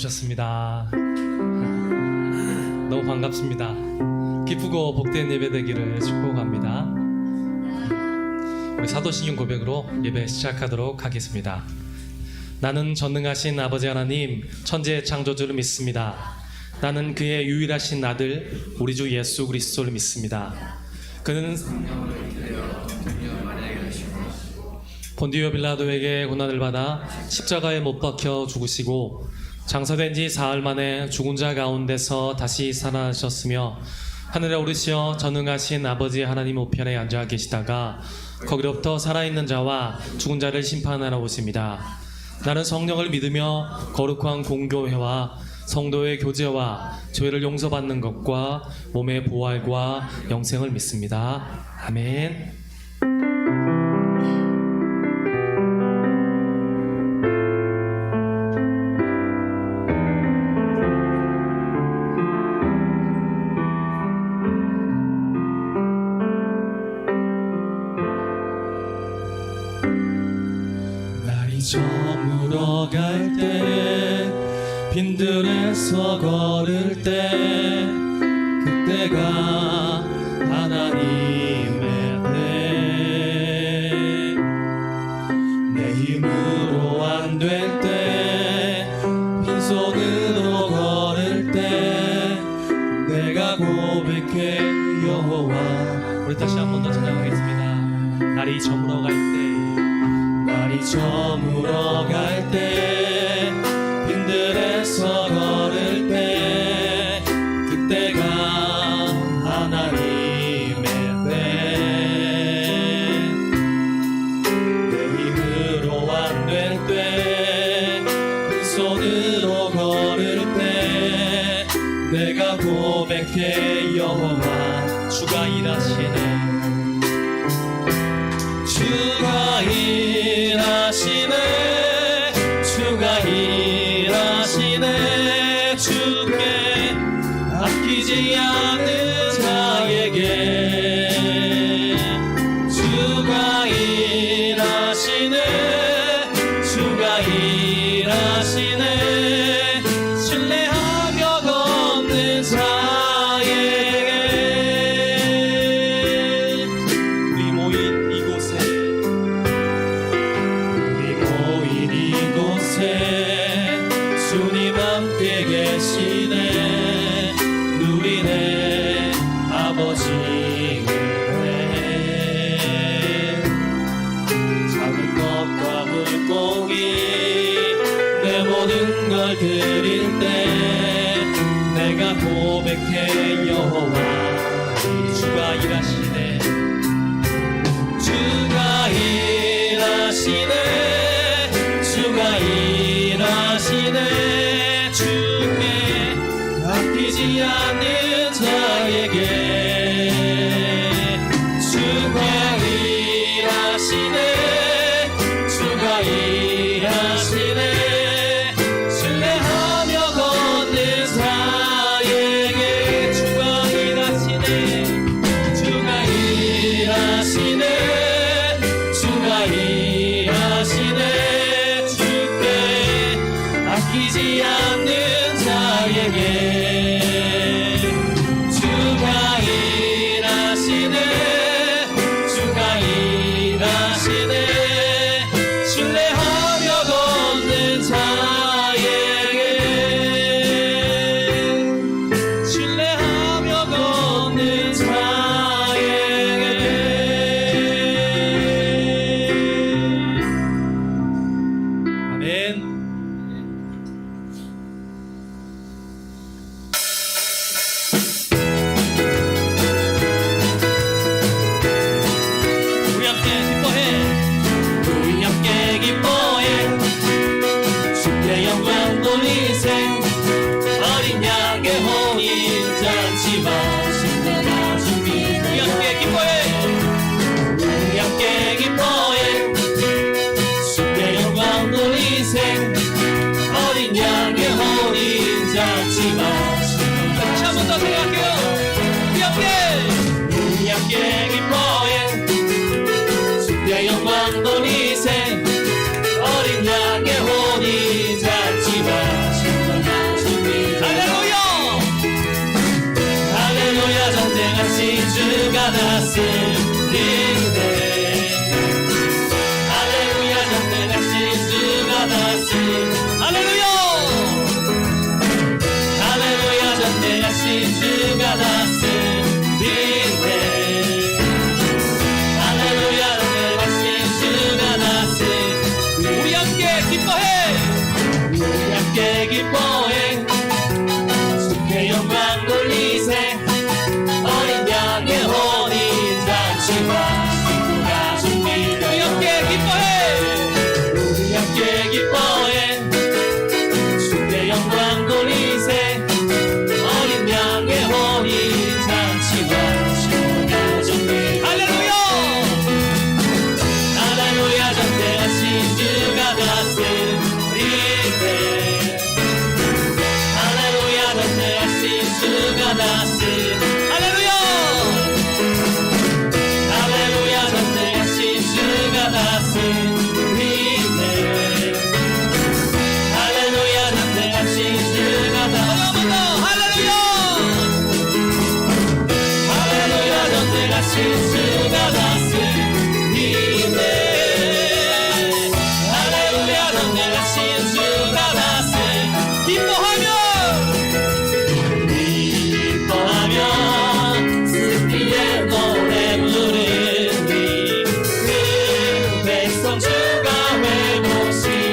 오셨습니다. 너무 반갑습니다. 기쁘고 복된 예배 되기를 축복합니다. 우리 사도신경 고백으로 예배 시작하도록 하겠습니다. 나는 전능하신 아버지 하나님 천지의 창조주를 믿습니다. 나는 그의 유일하신 아들 우리 주 예수 그리스도를 믿습니다. 그는 본디오 빌라도에게 고난을 받아 십자가에 못 박혀 죽으시고 장사된 지 사흘 만에 죽은 자 가운데서 다시 살아나셨으며 하늘에 오르시어 전능하신 아버지 하나님 우편에 앉아 계시다가 거기로부터 살아있는 자와 죽은 자를 심판하러 오십니다. 나는 성령을 믿으며 거룩한 공교회와 성도의 교제와 죄를 용서받는 것과 몸의 부활과 영생을 믿습니다. 아멘. 저물어 갈 때 빈들에서 걸을 때 그때가 하나님의 때 내 힘으로 안 될 때 빈손으로 걸을 때 내가 고백해 여호와. 우리 다시 한 번 더 찬양하겠습니다. 날이 저물어 갈 때 날이 저물어 갈 때 빈들에서 걸을 때 그때가 하나님의 때 내 힘으로 안 될 때 빈손으로 걸을 때 내가 고백해 여호와. 주가 일하시네. 주가 일하시네. 주가 일하시네. 주께 아끼지 않는 자에게 주가 일하시네. 주가 일하시네. 신뢰하며 걷는 자에게. 우리 모인 이곳에 주님 함께 계시네. 누리네 아버지의 은혜. 작은 것과 물고기 내 모든 걸 드릴 때 내가 고백해 여호와. 주가 일하시네. 주가 일하시네. 주가 일하시네. 주께 아끼지 않는 자에게 주가 일하시네. 주가 일하시네. 신뢰하며 걷는 자에게 주가 일하시네. 주가 일하시네. 주가 일하시네. 아끼지 않는 자에게 주가 일하시네. 주가 일하시네. 신뢰하며 걷는 자에게 신뢰하며 걷는 자에게. 아멘. 주가 다스리네. 할렐루야 전능하신 주가 다스리네. 할렐루야 할렐루야 전능하신 주가 다스리네. 할렐루야 전능하신 주가 다스리네. 우리 함께 기뻐해. 우리 함께 기뻐해. 주께 영광 돌리세. 어린 양의 혼인 잔치와 친구가 준비되어. 우리 함께 기뻐해. 우리 함께 기뻐해. 주께 영광 돌리세. 어린 양의 혼인 잔치와 친구가 준비되어. 할렐루야 할렐루야 전능하신 주가 다스리네. 할렐루야 전능하신 주가 다스리네. 할렐루야 할렐루야 전능하신 주가 다스리네. 할렐루야 전능하신 주가 다스리네. 할렐루야 할렐루야 전능하신 주가 다스리네. 할렐루야 전능하신 주가 다스리네. 기뻐하며 승리의 노래 부르니 그 백성 주가 회복시키시네.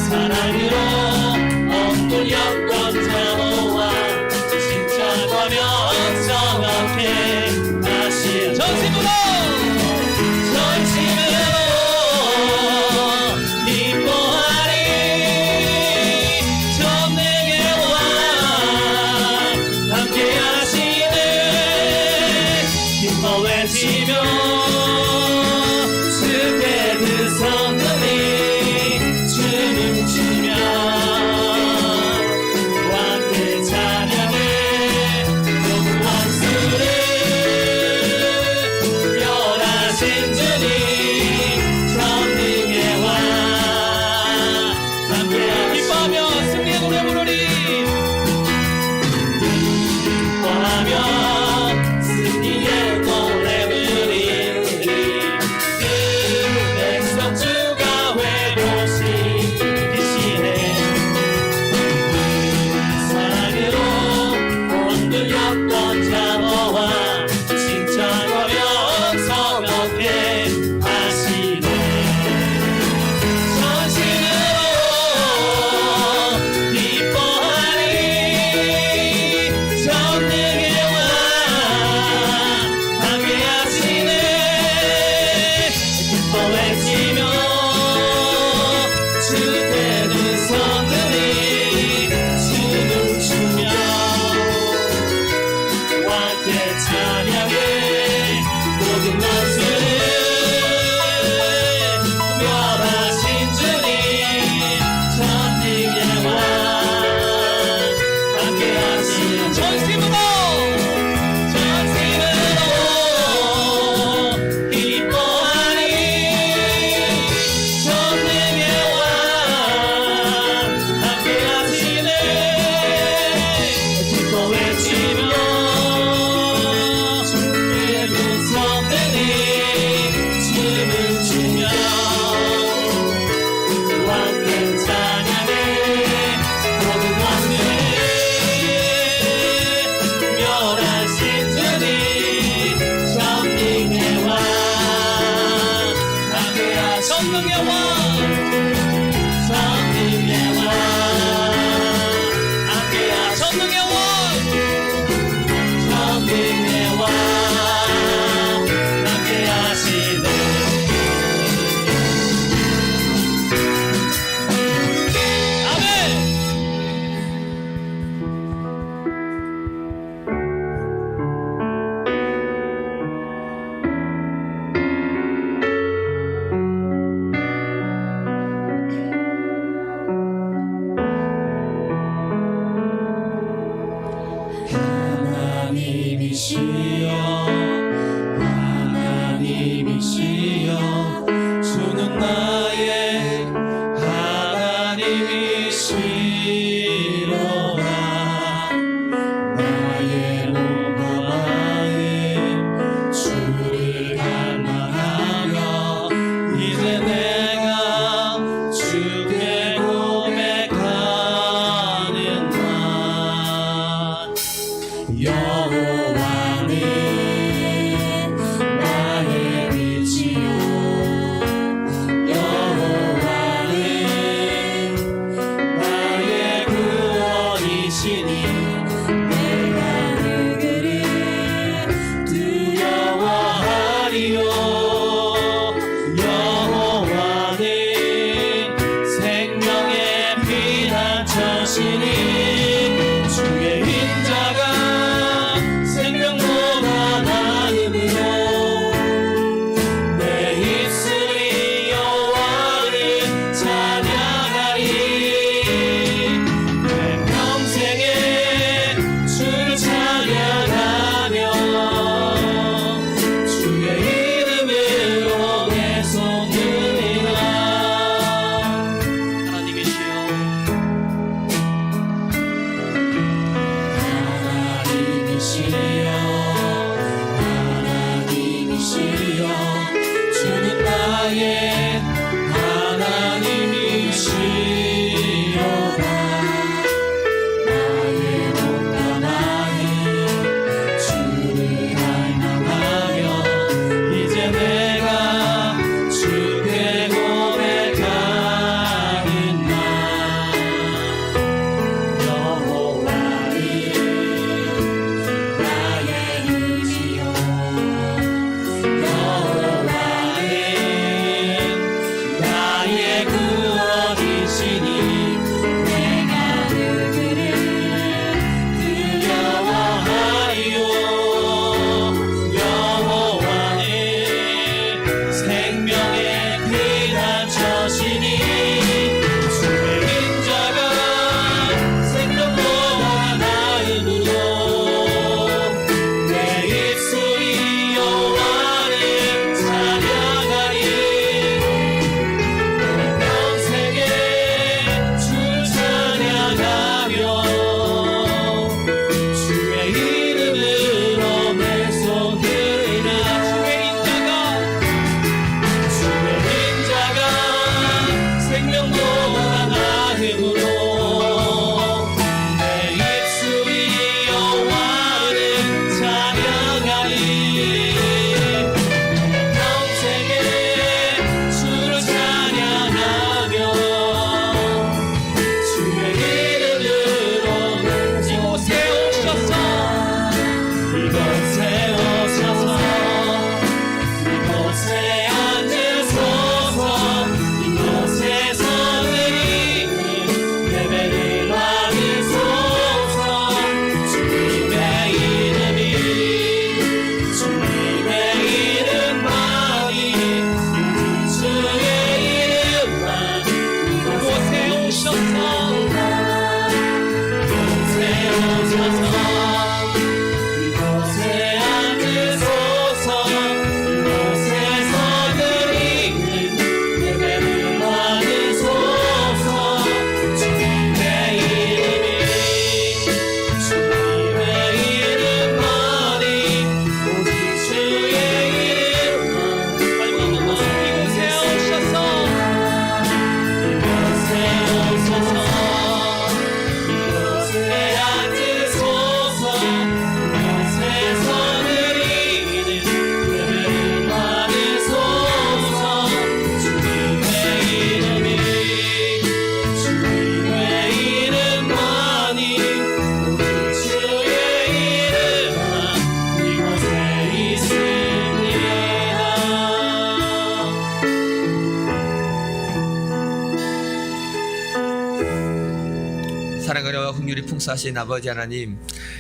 사랑으로 엉돌렸던 자모와 십자가며 정확해 하시네. 전심으로 기뻐하리. 전능의 왕 함께 하시네. 기뻐 외치며 주께 그 성령이 춤을 추며 함께 찬양해. 모든 원수를 멸하신 주님 전능의 왕 함께 기뻐하며 승리의 노래 부르리. 기뻐하며 승리의 노래 부르리. 그 백성 주가 회복시키시네. 사랑으로 흔들렸던 자모와 칭찬하며 성역해 하시네. 전심으로 기뻐하리. 전능의 왕 함께 하시네. 기뻐 외치며 주께 그 성들이 춤을 추며 함께 찬양해. 모든 원수를 멸하신 주님 전능의 왕 함께 하시네. 전심으로 기뻐하리. 전능의 왕 함께 하시네. 기뻐 외치며 주의 그 성들이 춤을 추며 함께 찬양해. 모든 원수를 멸하신 주님 전능의 왕 함께 하시네. 전능의 왕 전능의 왕 함께 하시네. 전능의 왕 전능의 왕 함께 하시네. 아멘. 하나님이시여 하나님이시여 주는 나의 하나님이시로다. 나의 사랑하여 긍휼이 풍성하신 아버지 하나님,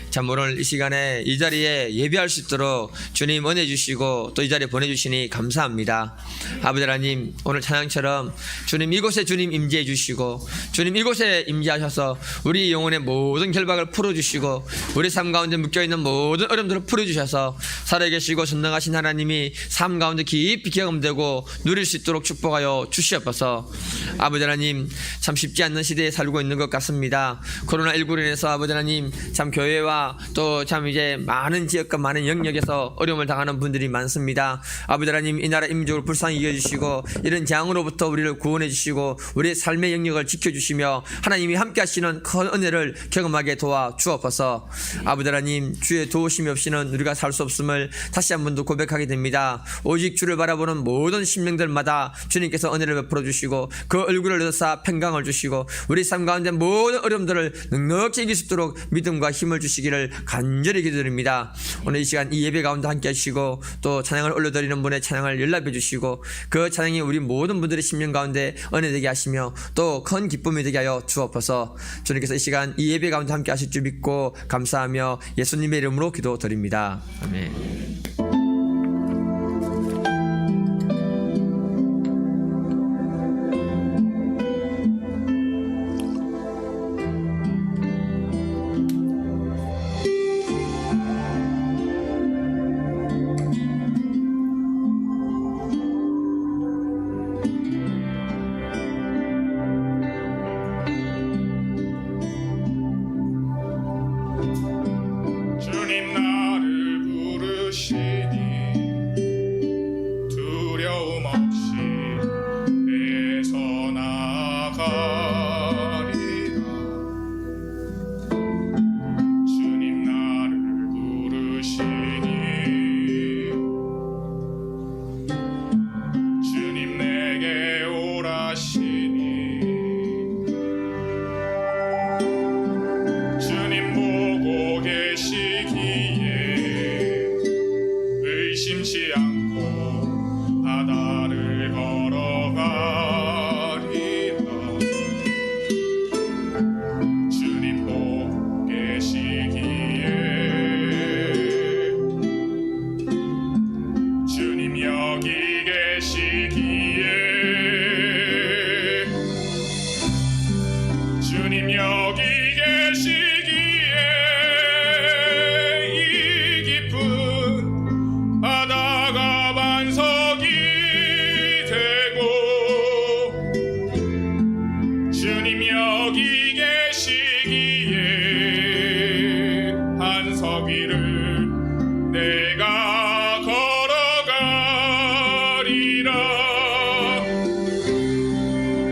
참 오늘 이 시간에 이 자리에 예배할 수 있도록 주님 은혜 주시고 또 이 자리에 보내주시니 감사합니다. 아버지 하나님, 오늘 찬양처럼 주님 이곳에 주님 임재해 주시고 주님 이곳에 임재하셔서 우리 영혼의 모든 결박을 풀어주시고 우리 삶 가운데 묶여있는 모든 어려움들을 풀어주셔서 살아계시고 전능하신 하나님이 삶 가운데 깊이 경험되고 누릴 수 있도록 축복하여 주시옵소서. 아버지 하나님, 참 쉽지 않는 시대에 살고 있는 것 같습니다. 코로나19로 인해서 아버지 하나님, 참 교회와 또 참 이제 많은 지역과 많은 영역에서 어려움을 당하는 분들이 많습니다. 아버지 하나님, 이 나라 임종을 불쌍히 여겨주시고 이런 재앙으로부터 우리를 구원해 주시고 우리의 삶의 영역을 지켜주시며 하나님이 함께 하시는 큰 은혜를 경험하게 도와 주옵소서. 아버지 하나님, 주의 도우심이 없이는 우리가 살 수 없음을 다시 한 번 더 고백하게 됩니다. 오직 주를 바라보는 모든 심령들마다 주님께서 은혜를 베풀어 주시고 그 얼굴을 얻어사 평강을 주시고 우리 삶 가운데 모든 어려움들을 넉넉히 이길 수 있도록 믿음과 힘을 주시기를 간절히 기도드립니다. 오늘 이 시간 이 예배 가운데 함께 하시고 또 찬양을 올려드리는 분의 찬양을 연락해 주시고 그 찬양이 우리 모든 분들의 심령 가운데 은혜되게 하시며 또 큰 기쁨이 되게 하여 주옵소서. 주님께서 이 시간 이 예배 가운데 함께 하실 줄 믿고 감사하며 예수님의 이름으로 기도드립니다. 아멘. 주님 나를 부르시니 두려움 없이 애써 나가리라. 주님 나를 부르시니 주님 내게 오라시니 주님 보고 계시기에 의심치 않고 바다를 걸어가리라. 주님 보고 계시기에 주님 여기 계시기에 주님 여기 계시기에 이 깊은 바다가 반석이 되고 주님 여기 계시기에 반석 위를 내가 걸어가리라.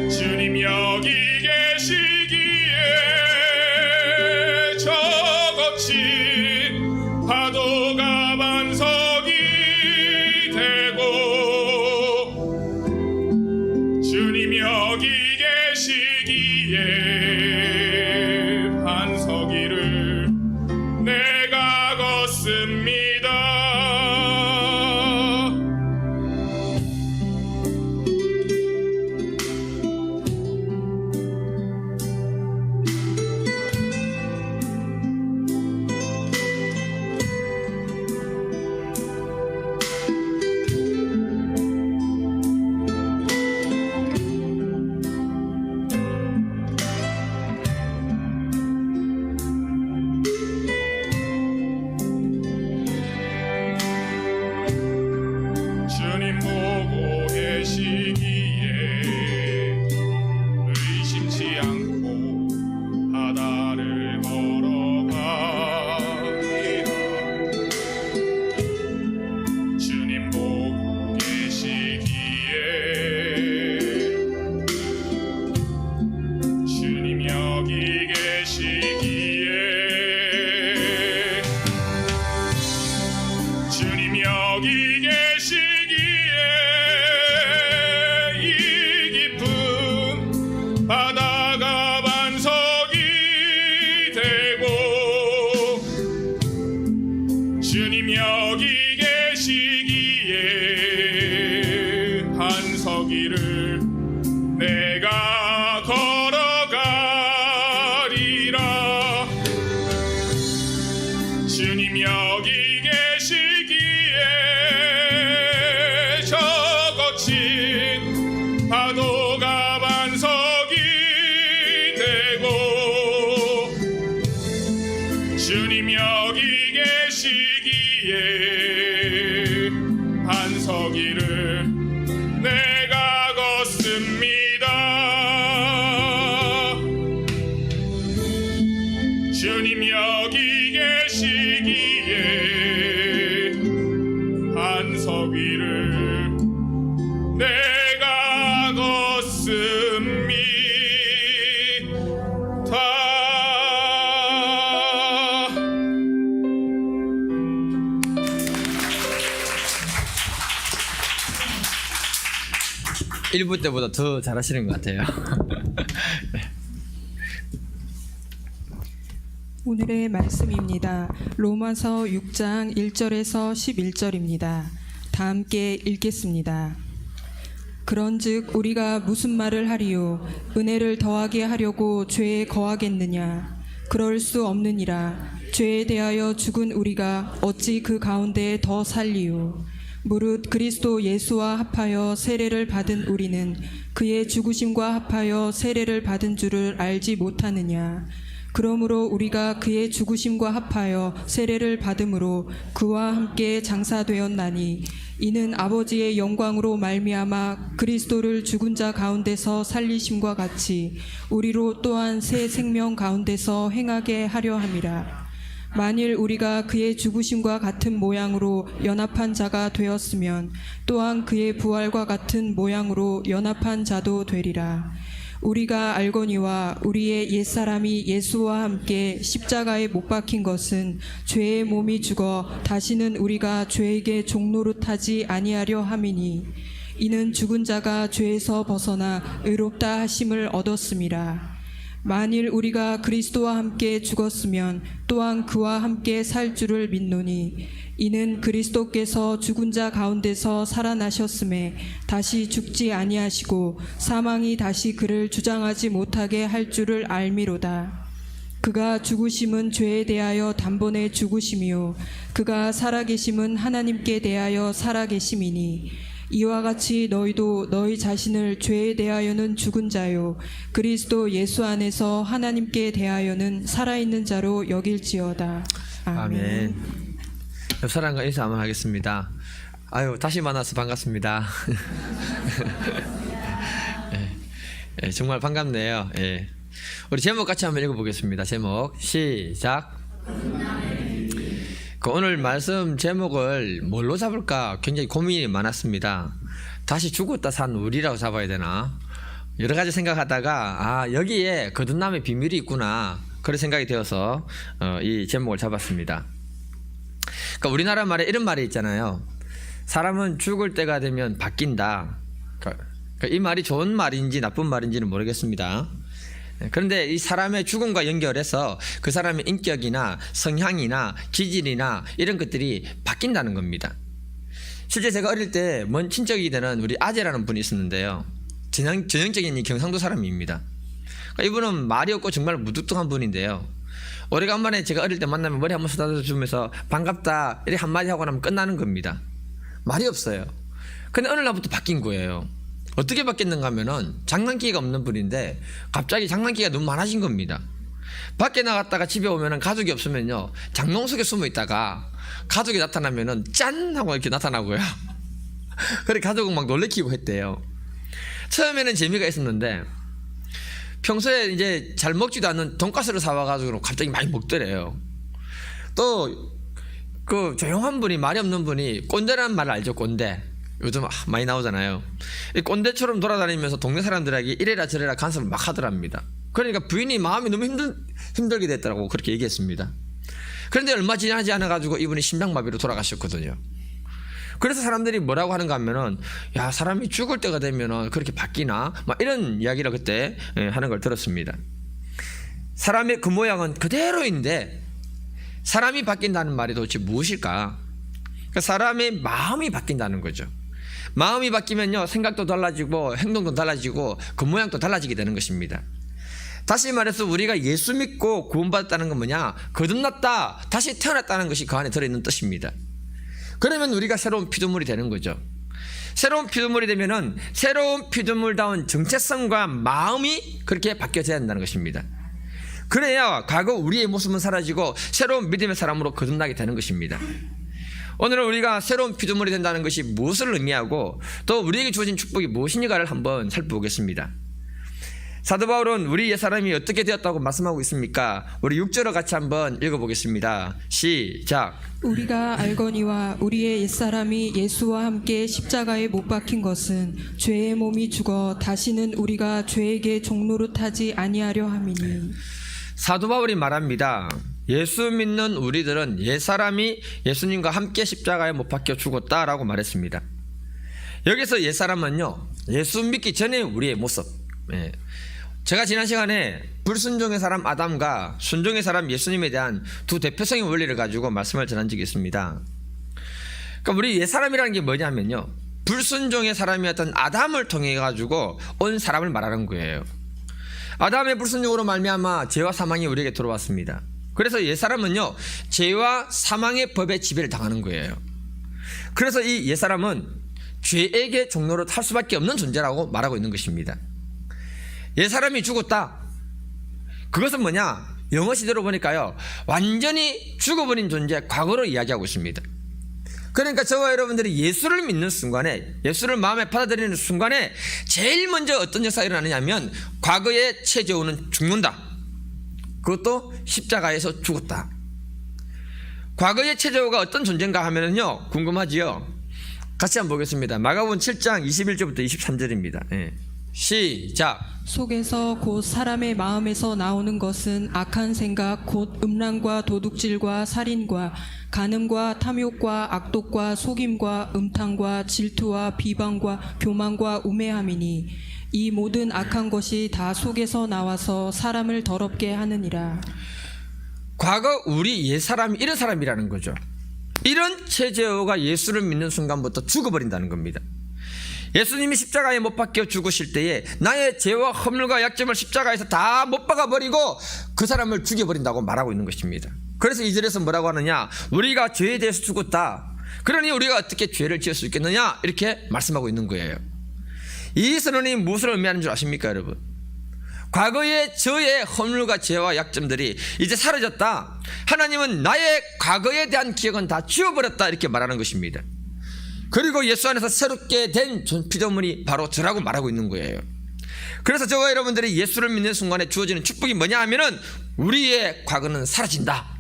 주님 여기 계시기에 저 거친 파도가 반석이 되고 주님 여기 계시기에 반석 위를 내가 걷습니다. 1부 때보다 더 잘하시는 것 같아요. 오늘의 말씀입니다. 로마서 6장 1절에서 11절입니다. 다 함께 읽겠습니다. 그런즉 우리가 무슨 말을 하리요? 은혜를 더하게 하려고 죄에 거하겠느냐? 그럴 수 없느니라. 죄에 대하여 죽은 우리가 어찌 그 가운데 더 살리요? 무릇 그리스도 예수와 합하여 세례를 받은 우리는 그의 죽으심과 합하여 세례를 받은 줄을 알지 못하느냐? 그러므로 우리가 그의 죽으심과 합하여 세례를 받음으로 그와 함께 장사되었나니 이는 아버지의 영광으로 말미암아 그리스도를 죽은 자 가운데서 살리심과 같이 우리로 또한 새 생명 가운데서 행하게 하려 함이라. 만일 우리가 그의 죽으심과 같은 모양으로 연합한 자가 되었으면 또한 그의 부활과 같은 모양으로 연합한 자도 되리라. 우리가 알거니와 우리의 옛사람이 예수와 함께 십자가에 못 박힌 것은 죄의 몸이 죽어 다시는 우리가 죄에게 종노릇하지 아니하려 함이니 이는 죽은 자가 죄에서 벗어나 의롭다 하심을 얻었음이라. 만일 우리가 그리스도와 함께 죽었으면 또한 그와 함께 살 줄을 믿노니 이는 그리스도께서 죽은 자 가운데서 살아나셨음에 다시 죽지 아니하시고 사망이 다시 그를 주장하지 못하게 할 줄을 알미로다. 그가 죽으심은 죄에 대하여 단번에 죽으심이요 그가 살아계심은 하나님께 대하여 살아계심이니 이와 같이 너희도 너희 자신을 죄에 대하여는 죽은 자요 그리스도 예수 안에서 하나님께 대하여는 살아있는 자로 여길지어다. 아멘. 옆 사람과 인사 한번 하겠습니다. 아유, 다시 만나서 반갑습니다. 예, 정말 반갑네요. 예. 우리 제목 같이 한번 읽어보겠습니다. 제목 시작. 오늘 말씀 제목을 뭘로 잡을까 굉장히 고민이 많았습니다. 다시 죽었다 산 우리라고 잡아야 되나? 여러 가지 생각하다가 여기에 거듭남의 비밀이 있구나 그런 생각이 되어서 이 제목을 잡았습니다. 그러니까 우리나라 말에 이런 말이 있잖아요. 사람은 죽을 때가 되면 바뀐다. 그러니까 이 말이 좋은 말인지 나쁜 말인지는 모르겠습니다. 그런데 이 사람의 죽음과 연결해서 그 사람의 인격이나 성향이나 기질이나 이런 것들이 바뀐다는 겁니다. 실제 제가 어릴 때 먼 친척이 되는 우리 아재라는 분이 있었는데요. 전형적인 이 경상도 사람입니다. 그러니까 이분은 말이 없고 정말 무뚝뚝한 분인데요. 오래간만에 제가 어릴 때 만나면 머리 한번 쓰다듬어 주면서 반갑다 이렇게 한마디 하고 나면 끝나는 겁니다. 말이 없어요. 근데 어느 날부터 바뀐 거예요. 어떻게 바뀌었는가 하면은 장난기가 없는 분인데 갑자기 장난기가 너무 많아진 겁니다. 밖에 나갔다가 집에 오면은 가족이 없으면요 장롱 속에 숨어 있다가 가족이 나타나면은 짠 하고 이렇게 나타나고요. 그래 가족은 막 놀래키고 했대요. 처음에는 재미가 있었는데 평소에 이제 잘 먹지도 않는 돈가스를 사와가지고 갑자기 많이 먹더래요. 또 그 조용한 분이 말이 없는 분이 꼰대라는 말을 알죠. 꼰대 요즘 많이 나오잖아요. 이 꼰대처럼 돌아다니면서 동네 사람들에게 이래라 저래라 간섭을 막 하더랍니다. 그러니까 부인이 마음이 너무 힘들게 됐다고 그렇게 얘기했습니다. 그런데 얼마 지나지 않아가지고 이분이 심장마비로 돌아가셨거든요. 그래서 사람들이 뭐라고 하는가 하면은 야 사람이 죽을 때가 되면은 그렇게 바뀌나 막 이런 이야기를 그때 하는 걸 들었습니다. 사람의 그 모양은 그대로인데 사람이 바뀐다는 말이 도대체 무엇일까? 그러니까 사람의 마음이 바뀐다는 거죠. 마음이 바뀌면요 생각도 달라지고 행동도 달라지고 그 모양도 달라지게 되는 것입니다. 다시 말해서 우리가 예수 믿고 구원받았다는 건 뭐냐? 거듭났다, 다시 태어났다는 것이 그 안에 들어있는 뜻입니다. 그러면 우리가 새로운 피조물이 되는 거죠. 새로운 피조물이 되면은 새로운 피조물다운 정체성과 마음이 그렇게 바뀌어져야 한다는 것입니다. 그래야 과거 우리의 모습은 사라지고 새로운 믿음의 사람으로 거듭나게 되는 것입니다. 오늘은 우리가 새로운 피조물이 된다는 것이 무엇을 의미하고 또 우리에게 주어진 축복이 무엇인가를 한번 살펴보겠습니다. 사도 바울은 우리 옛사람이 어떻게 되었다고 말씀하고 있습니까? 우리 6절을 같이 한번 읽어보겠습니다. 시작. 우리가 알거니와 우리의 옛사람이 예수와 함께 십자가에 못 박힌 것은 죄의 몸이 죽어 다시는 우리가 죄에게 종노릇하지 아니하려 함이니. 사도 바울이 말합니다. 예수 믿는 우리들은 옛사람이 예수님과 함께 십자가에 못 박혀 죽었다라고 말했습니다. 여기서 옛사람은요 예수 믿기 전에 우리의 모습. 예. 제가 지난 시간에 불순종의 사람 아담과 순종의 사람 예수님에 대한 두 대표성의 원리를 가지고 말씀을 전한 적이 있습니다. 그러니까 우리 옛사람이라는 게 뭐냐면요, 불순종의 사람이었던 아담을 통해 가지고 온 사람을 말하는 거예요. 아담의 불순종으로 말미암아 죄와 사망이 우리에게 들어왔습니다. 그래서 옛사람은요, 죄와 사망의 법에 지배를 당하는 거예요. 그래서 이 옛사람은 죄에게 종로를 탈 수밖에 없는 존재라고 말하고 있는 것입니다. 옛사람이 죽었다. 그것은 뭐냐? 영어 시대로 보니까요, 완전히 죽어버린 존재, 과거로 이야기하고 있습니다. 그러니까 저와 여러분들이 예수를 믿는 순간에, 예수를 마음에 받아들이는 순간에 제일 먼저 어떤 역사가 일어나느냐면 과거의 체제오는 죽는다. 그것도 십자가에서 죽었다. 과거의 체제오가 어떤 존재인가 하면은요, 궁금하지요? 같이 한번 보겠습니다. 마가복음 7장 21절부터 23절입니다. 예. 시작. 속에서 곧 사람의 마음에서 나오는 것은 악한 생각 곧 음란과 도둑질과 살인과 간음과 탐욕과 악독과 속임과 음탕과 질투와 비방과 교만과 우매함이니 이 모든 악한 것이 다 속에서 나와서 사람을 더럽게 하느니라. 과거 우리 옛사람이 이런 사람이라는 거죠. 이런 체제어가 예수를 믿는 순간부터 죽어버린다는 겁니다. 예수님이 십자가에 못 박혀 죽으실 때에 나의 죄와 허물과 약점을 십자가에서 다 못 박아버리고 그 사람을 죽여버린다고 말하고 있는 것입니다. 그래서 이 절에서 뭐라고 하느냐, 우리가 죄에 대해서 죽었다. 그러니 우리가 어떻게 죄를 지을 수 있겠느냐, 이렇게 말씀하고 있는 거예요. 이 선언이 무엇을 의미하는 줄 아십니까, 여러분? 과거의 저의 허물과 죄와 약점들이 이제 사라졌다. 하나님은 나의 과거에 대한 기억은 다 지워버렸다, 이렇게 말하는 것입니다. 그리고 예수 안에서 새롭게 된 피조물이 바로 저라고 말하고 있는 거예요. 그래서 저와 여러분들이 예수를 믿는 순간에 주어지는 축복이 뭐냐 하면은 우리의 과거는 사라진다.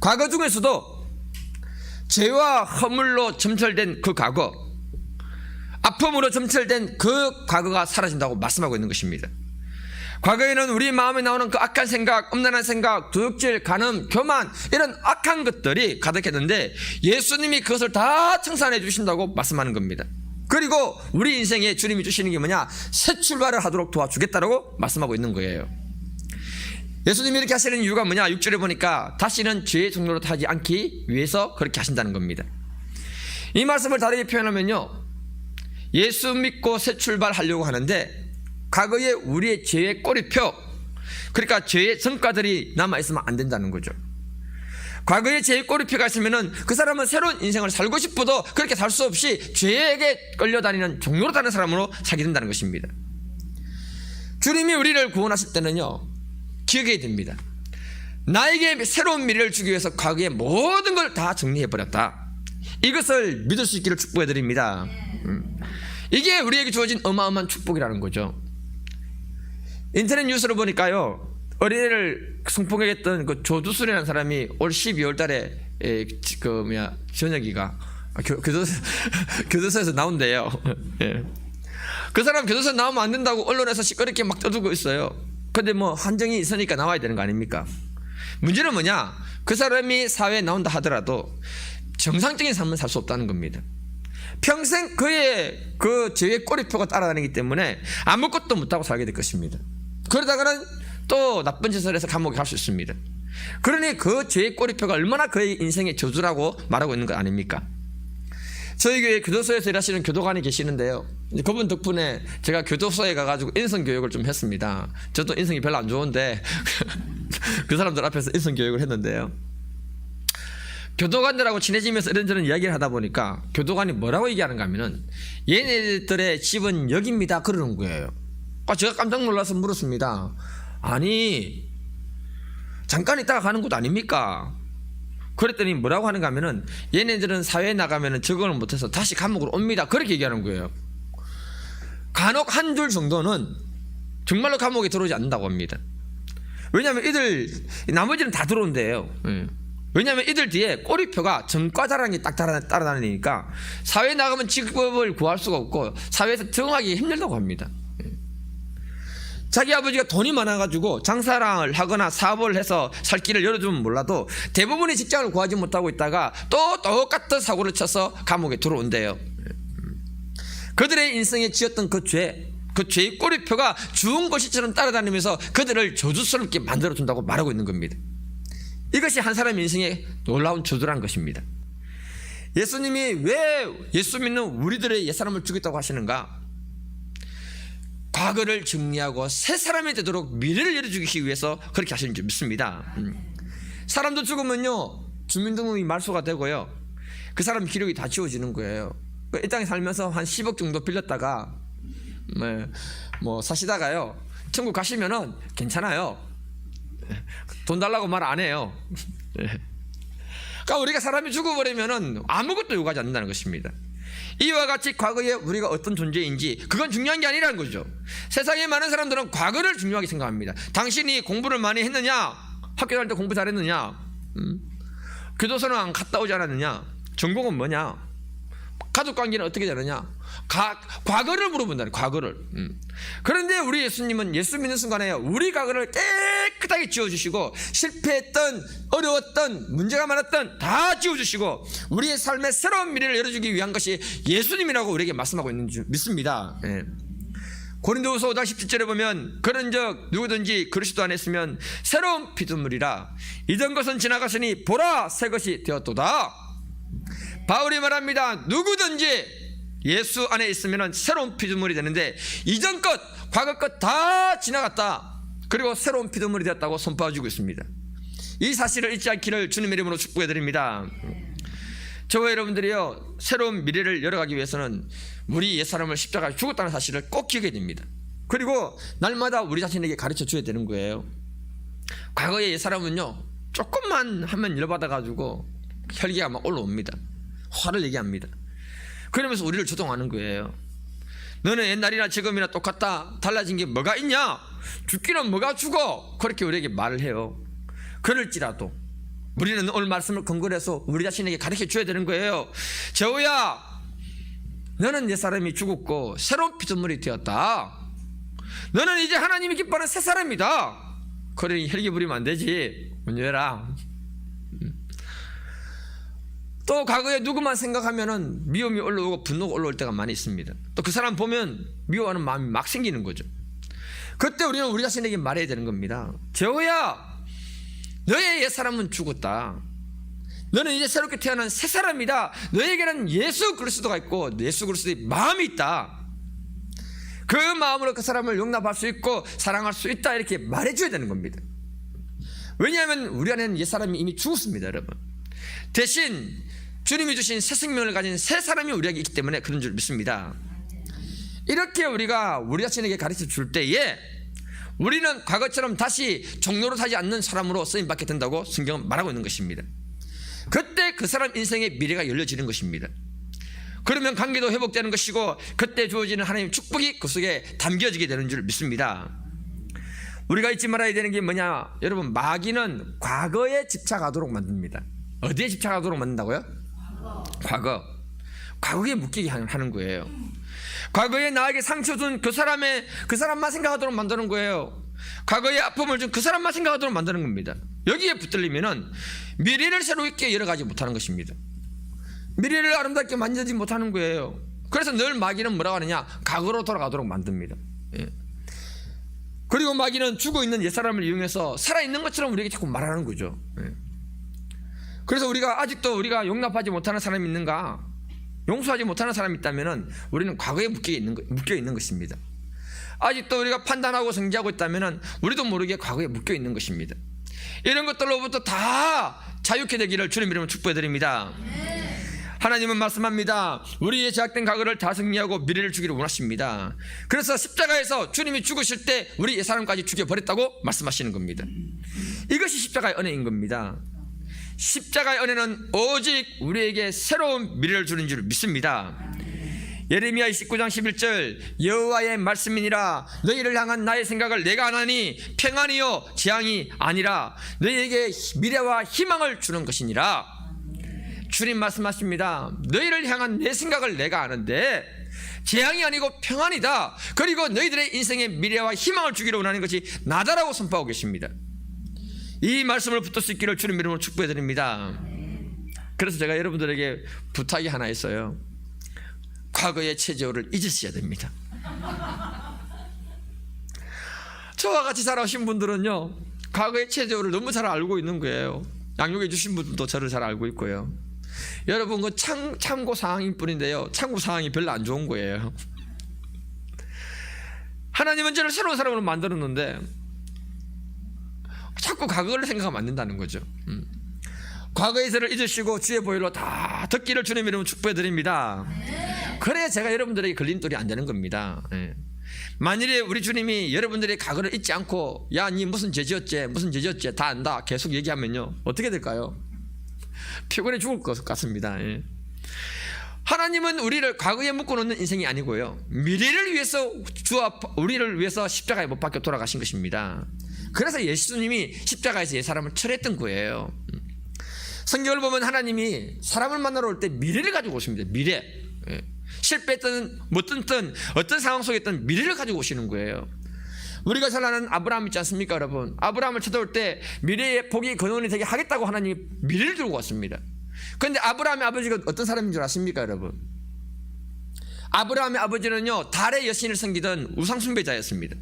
과거 중에서도 죄와 허물로 점철된 그 과거, 아픔으로 점철된 그 과거가 사라진다고 말씀하고 있는 것입니다. 과거에는 우리 마음에 나오는 그 악한 생각, 음란한 생각, 도둑질, 간음, 교만, 이런 악한 것들이 가득했는데 예수님이 그것을 다 청산해 주신다고 말씀하는 겁니다. 그리고 우리 인생에 주님이 주시는 게 뭐냐, 새 출발을 하도록 도와주겠다라고 말씀하고 있는 거예요. 예수님이 이렇게 하시는 이유가 뭐냐, 6절에 보니까 다시는 죄의 종로로 타지 않기 위해서 그렇게 하신다는 겁니다. 이 말씀을 다르게 표현하면요, 예수 믿고 새 출발하려고 하는데 과거에 우리의 죄의 꼬리표, 그러니까 죄의 성과들이 남아있으면 안 된다는 거죠. 과거에 죄의 꼬리표가 있으면은 그 사람은 새로운 인생을 살고 싶어도 그렇게 살 수 없이 죄에게 끌려다니는 종로로 다니는 사람으로 살게 된다는 것입니다. 주님이 우리를 구원하실 때는요, 기억해야 됩니다. 나에게 새로운 미래를 주기 위해서 과거의 모든 걸 다 정리해버렸다. 이것을 믿을 수 있기를 축복해드립니다. 이게 우리에게 주어진 어마어마한 축복이라는 거죠. 인터넷 뉴스를 보니까요, 어린애를 성폭행했던 그 조두순이라는 사람이 올 12월 달에 저녁이가 교도소에서 나온대요. 예. 그 사람 교도소 나오면 안 된다고 언론에서 시끄럽게 막 떠들고 있어요. 근데 뭐 한정이 있으니까 나와야 되는 거 아닙니까? 문제는 뭐냐, 그 사람이 사회에 나온다 하더라도 정상적인 삶을 살 수 없다는 겁니다. 평생 그의 그 죄의 꼬리표가 따라다니기 때문에 아무것도 못하고 살게 될 것입니다. 그러다가는 또 나쁜 짓을 해서 감옥에 갈 수 있습니다. 그러니 그 죄의 꼬리표가 얼마나 그의 인생의 저주라고 말하고 있는 것 아닙니까? 저희 교회 교도소에서 일하시는 교도관이 계시는데요, 그분 덕분에 제가 교도소에 가가지고 인성교육을 좀 했습니다. 저도 인성이 별로 안 좋은데 그 사람들 앞에서 인성교육을 했는데요, 교도관들하고 친해지면서 이런저런 이야기를 하다 보니까 교도관이 뭐라고 얘기하는가 하면은 얘네들의 집은 여기입니다 그러는 거예요. 제가 깜짝 놀라서 물었습니다. 아니, 잠깐 있다가 가는 곳 아닙니까? 그랬더니 뭐라고 하는가 하면은 얘네들은 사회에 나가면은 적응을 못해서 다시 감옥으로 옵니다, 그렇게 얘기하는 거예요. 간혹 한 줄 정도는 정말로 감옥에 들어오지 않는다고 합니다. 왜냐하면 이들 나머지는 다 들어온대요. 왜냐하면 이들 뒤에 꼬리표가 전과자라는 게 딱 따라다니니까 사회에 나가면 직업을 구할 수가 없고 사회에서 적응하기 힘들다고 합니다. 자기 아버지가 돈이 많아가지고 장사를 하거나 사업을 해서 살 길을 열어주면 몰라도 대부분의 직장을 구하지 못하고 있다가 또 똑같은 사고를 쳐서 감옥에 들어온대요. 그들의 인생에 지었던 그 죄의 꼬리표가 주운 것이처럼 따라다니면서 그들을 저주스럽게 만들어준다고 말하고 있는 겁니다. 이것이 한 사람의 인생의 놀라운 저주라는 것입니다. 예수님이 왜 예수 믿는 우리들의 옛사람을 죽였다고 하시는가? 과거를 정리하고 새 사람이 되도록 미래를 열어주기 위해서 그렇게 하시는 줄 믿습니다. 사람도 죽으면요, 주민등록이 말소가 되고요, 그 사람 기록이 다 지워지는 거예요. 이 땅에 살면서 한 10억 정도 빌렸다가 뭐 사시다가요, 천국 가시면은 괜찮아요. 돈 달라고 말 안 해요. 그러니까 우리가 사람이 죽어버리면은 아무것도 요구하지 않는다는 것입니다. 이와 같이 과거에 우리가 어떤 존재인지 그건 중요한 게 아니라는 거죠. 세상에 많은 사람들은 과거를 중요하게 생각합니다. 당신이 공부를 많이 했느냐, 학교 다닐 때 공부 잘했느냐, 교도소는 안 갔다 오지 않았느냐, 전공은 뭐냐, 가족관계는 어떻게 되느냐, 과거를 물어본다는, 과거를. 그런데 우리 예수님은 예수 믿는 순간에 우리 과거를 깨끗하게 지워주시고, 실패했던, 어려웠던, 문제가 많았던 다 지워주시고 우리의 삶의 새로운 미래를 열어주기 위한 것이 예수님이라고 우리에게 말씀하고 있는 줄 믿습니다. 고린도후서 5장 17절에 보면, 그런즉 누구든지 그리스도 안에 있으면 새로운 피조물이라, 이전 것은 지나갔으니 보라 새 것이 되었도다. 바울이 말합니다. 누구든지 예수 안에 있으면 새로운 피조물이 되는데, 이전 것, 과거 것 다 지나갔다. 그리고 새로운 피조물이 되었다고 선포해주고 있습니다. 이 사실을 잊지 않기를 주님의 이름으로 축복해드립니다. 저와 여러분들이요, 새로운 미래를 열어가기 위해서는 우리 옛사람을 십자가에 죽었다는 사실을 꼭 기억해야 됩니다. 그리고 날마다 우리 자신에게 가르쳐 줘야 되는 거예요. 과거의 옛사람은요, 조금만 하면 열받아가지고 혈기가 막 올라옵니다. 화를 얘기합니다. 그러면서 우리를 조종하는 거예요. 너는 옛날이나 지금이나 똑같다. 달라진 게 뭐가 있냐? 죽기는 뭐가 죽어? 그렇게 우리에게 말을 해요. 그럴지라도 우리는 오늘 말씀을 근거로 해서 우리 자신에게 가르쳐 줘야 되는 거예요. 재호야, 너는 옛사람이 죽었고 새로운 피조물이 되었다. 너는 이제 하나님이 기뻐하는 새 사람이다. 그러니 혈기 부리면 안 되지. 문 열어라. 또 과거에 누구만 생각하면은 미움이 올라오고 분노가 올라올 때가 많이 있습니다. 또 그 사람 보면 미워하는 마음이 막 생기는 거죠. 그때 우리는 우리 자신에게 말해야 되는 겁니다. 재호야, 너의 옛사람은 죽었다. 너는 이제 새롭게 태어난 새 사람이다. 너에게는 예수 그리스도가 있고 예수 그리스도의 마음이 있다. 그 마음으로 그 사람을 용납할 수 있고 사랑할 수 있다. 이렇게 말해줘야 되는 겁니다. 왜냐하면 우리 안에는 옛사람이 이미 죽었습니다, 여러분. 대신 주님이 주신 새 생명을 가진 새 사람이 우리에게 있기 때문에 그런 줄 믿습니다. 이렇게 우리가 우리 자신에게 가르쳐 줄 때에 우리는 과거처럼 다시 종로로 사지 않는 사람으로 쓰임받게 된다고 성경은 말하고 있는 것입니다. 그때 그 사람 인생의 미래가 열려지는 것입니다. 그러면 관계도 회복되는 것이고, 그때 주어지는 하나님의 축복이 그 속에 담겨지게 되는 줄 믿습니다. 우리가 잊지 말아야 되는 게 뭐냐, 여러분, 마귀는 과거에 집착하도록 만듭니다. 어디에 집착하도록 만든다고요? 과거에 묶이게 하는 거예요. 과거에 나에게 상처 준 그 사람만 생각하도록 만드는 거예요. 과거에 아픔을 준 그 사람만 생각하도록 만드는 겁니다. 여기에 붙들리면은 미래를 새롭게 열어가지 못하는 것입니다. 미래를 아름답게 만들지 못하는 거예요. 그래서 늘 마귀는 뭐라고 하느냐, 과거로 돌아가도록 만듭니다. 그리고 마귀는 죽어있는 옛사람을 이용해서 살아있는 것처럼 우리에게 자꾸 말하는 거죠. 그래서 우리가 아직도 우리가 용납하지 못하는 사람이 있는가, 용서하지 못하는 사람이 있다면 우리는 과거에 묶여 있는 것입니다. 아직도 우리가 판단하고 정지하고 있다면 우리도 모르게 과거에 묶여 있는 것입니다. 이런 것들로부터 다 자유케 되기를 주님 이름으로 축복해드립니다. 하나님은 말씀합니다. 우리의 제약된 과거를 다 정리하고 미래를 주기를 원하십니다. 그래서 십자가에서 주님이 죽으실 때 우리 옛사람까지 죽여버렸다고 말씀하시는 겁니다. 이것이 십자가의 은혜인 겁니다. 십자가의 은혜는 오직 우리에게 새로운 미래를 주는 줄 믿습니다. 예레미야 29장 11절, 여호와의 말씀이니라. 너희를 향한 나의 생각을 내가 아나니 평안이요 재앙이 아니라 너희에게 미래와 희망을 주는 것이니라. 주님 말씀하십니다. 너희를 향한 내 생각을 내가 아는데 재앙이 아니고 평안이다. 그리고 너희들의 인생의 미래와 희망을 주기를 원하는 것이 나다라고 선포하고 계십니다. 이 말씀을 붙들 수 있기를 주님 이름으로 축복해드립니다. 그래서 제가 여러분들에게 부탁이 하나 있어요. 과거의 체제를 잊으셔야 됩니다. 저와 같이 살아오신 분들은요, 과거의 체제를 너무 잘 알고 있는 거예요. 양육해 주신 분도 저를 잘 알고 있고요. 여러분, 그 참고 사항일 뿐인데요, 참고 사항이 별로 안 좋은 거예요. 하나님은 저를 새로운 사람으로 만들었는데 자꾸 과거를 생각하면 안 된다는 거죠. 과거의 저를 잊으시고 주의 보혈로 다 듣기를 주님 이름으로 축복해 드립니다. 그래야 제가 여러분들에게 걸림돌이 안 되는 겁니다. 만일에 우리 주님이 여러분들의 과거를 잊지 않고 야, 니 무슨 죄 지었지 무슨 죄 지었지 다 안다 계속 얘기하면요, 어떻게 될까요? 피곤해 죽을 것 같습니다. 하나님은 우리를 과거에 묶어놓는 인생이 아니고요, 미래를 위해서 우리를 위해서 십자가에 못 박혀 돌아가신 것입니다. 그래서 예수님이 십자가에서 옛사람을 철회했던 거예요. 성경을 보면 하나님이 사람을 만나러 올 때 미래를 가지고 오십니다. 미래. 실패했던 어떤 상황 속에 있던 미래를 가지고 오시는 거예요. 우리가 잘 아는 아브라함 있지 않습니까, 여러분? 아브라함을 찾아올 때 미래의 복이 근원이 되게 하겠다고 하나님이 미래를 들고 왔습니다. 그런데 아브라함의 아버지가 어떤 사람인 줄 아십니까, 여러분? 아브라함의 아버지는요, 달의 여신을 섬기던 우상숭배자였습니다.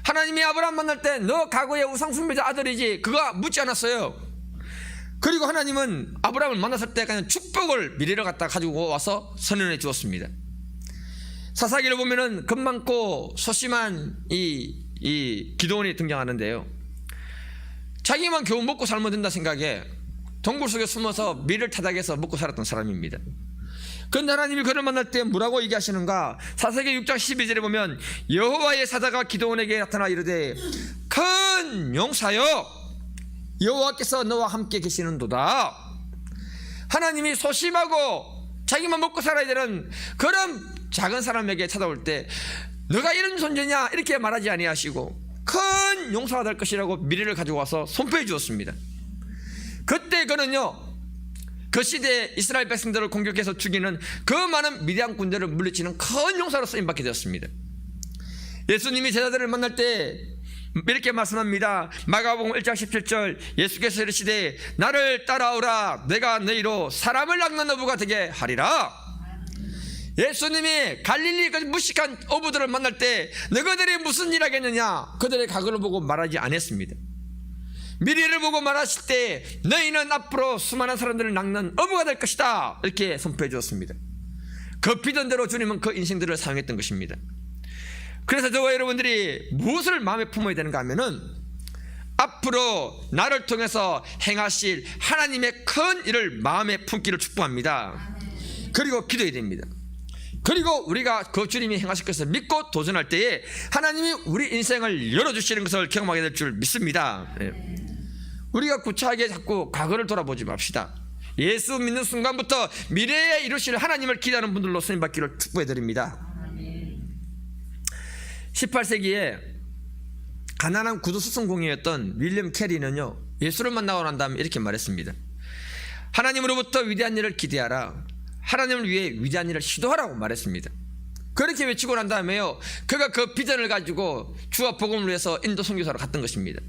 하나님이 아브라함 만날 때 너 과거에 우상숭배자 아들이지 그가 묻지 않았어요. 그리고 하나님은 아브라함을 만났을 때 그냥 축복을 미래를 갖다 가지고 와서 선언해 주었습니다. 사사기를 보면은 겁 많고 소심한 이 기드온이 등장하는데요, 자기만 겨우 먹고 살면 된다 생각에 동굴 속에 숨어서 밀을 타닥여서 먹고 살았던 사람입니다. 그런데 하나님이 그를 만날 때 뭐라고 얘기하시는가? 사사기 6장 12절에 보면 여호와의 사자가 기드온에게 나타나 이르되 큰 용사여, 여호와께서 너와 함께 계시는도다. 하나님이 소심하고 자기만 먹고 살아야 되는 그런 작은 사람에게 찾아올 때 너가 이런 존재냐 이렇게 말하지 아니하시고 큰 용사가 될 것이라고 미래를 가지고 와서 선포해 주었습니다. 그때 그는요, 그 시대에 이스라엘 백성들을 공격해서 죽이는 그 많은 미디안 군대를 물리치는 큰 용사로 쓰임받게 되었습니다. 예수님이 제자들을 만날 때 이렇게 말씀합니다. 마가복음 1장 17절, 예수께서 이르시되 나를 따라오라, 내가 너희로 사람을 낚는 어부가 되게 하리라. 예수님이 갈릴리 그 무식한 어부들을 만날 때 너희들이 무슨 일 하겠느냐, 그들의 과거를 보고 말하지 않았습니다. 미래를 보고 말하실 때 너희는 앞으로 수많은 사람들을 낚는 어부가 될 것이다, 이렇게 선포해 주었습니다. 그 비전 대로 주님은 그 인생들을 사용했던 것입니다. 그래서 저와 여러분들이 무엇을 마음에 품어야 되는가 하면은 앞으로 나를 통해서 행하실 하나님의 큰 일을 마음에 품기를 축복합니다. 그리고 기도해야 됩니다. 그리고 우리가 그 주님이 행하실 것을 믿고 도전할 때에 하나님이 우리 인생을 열어주시는 것을 경험하게 될 줄 믿습니다. 우리가 구차하게 자꾸 과거를 돌아보지 맙시다. 예수 믿는 순간부터 미래에 이루실 하나님을 기대하는 분들로 쓰임받기를 축복해드립니다. 18세기에 가난한 구두 수송공이었던 윌리엄 캐리는요, 예수를 만나고 난 다음에 이렇게 말했습니다. 하나님으로부터 위대한 일을 기대하라, 하나님을 위해 위대한 일을 시도하라고 말했습니다. 그렇게 외치고 난 다음에요, 그가 그 비전을 가지고 주와 복음을 위해서 인도 선교사로 갔던 것입니다.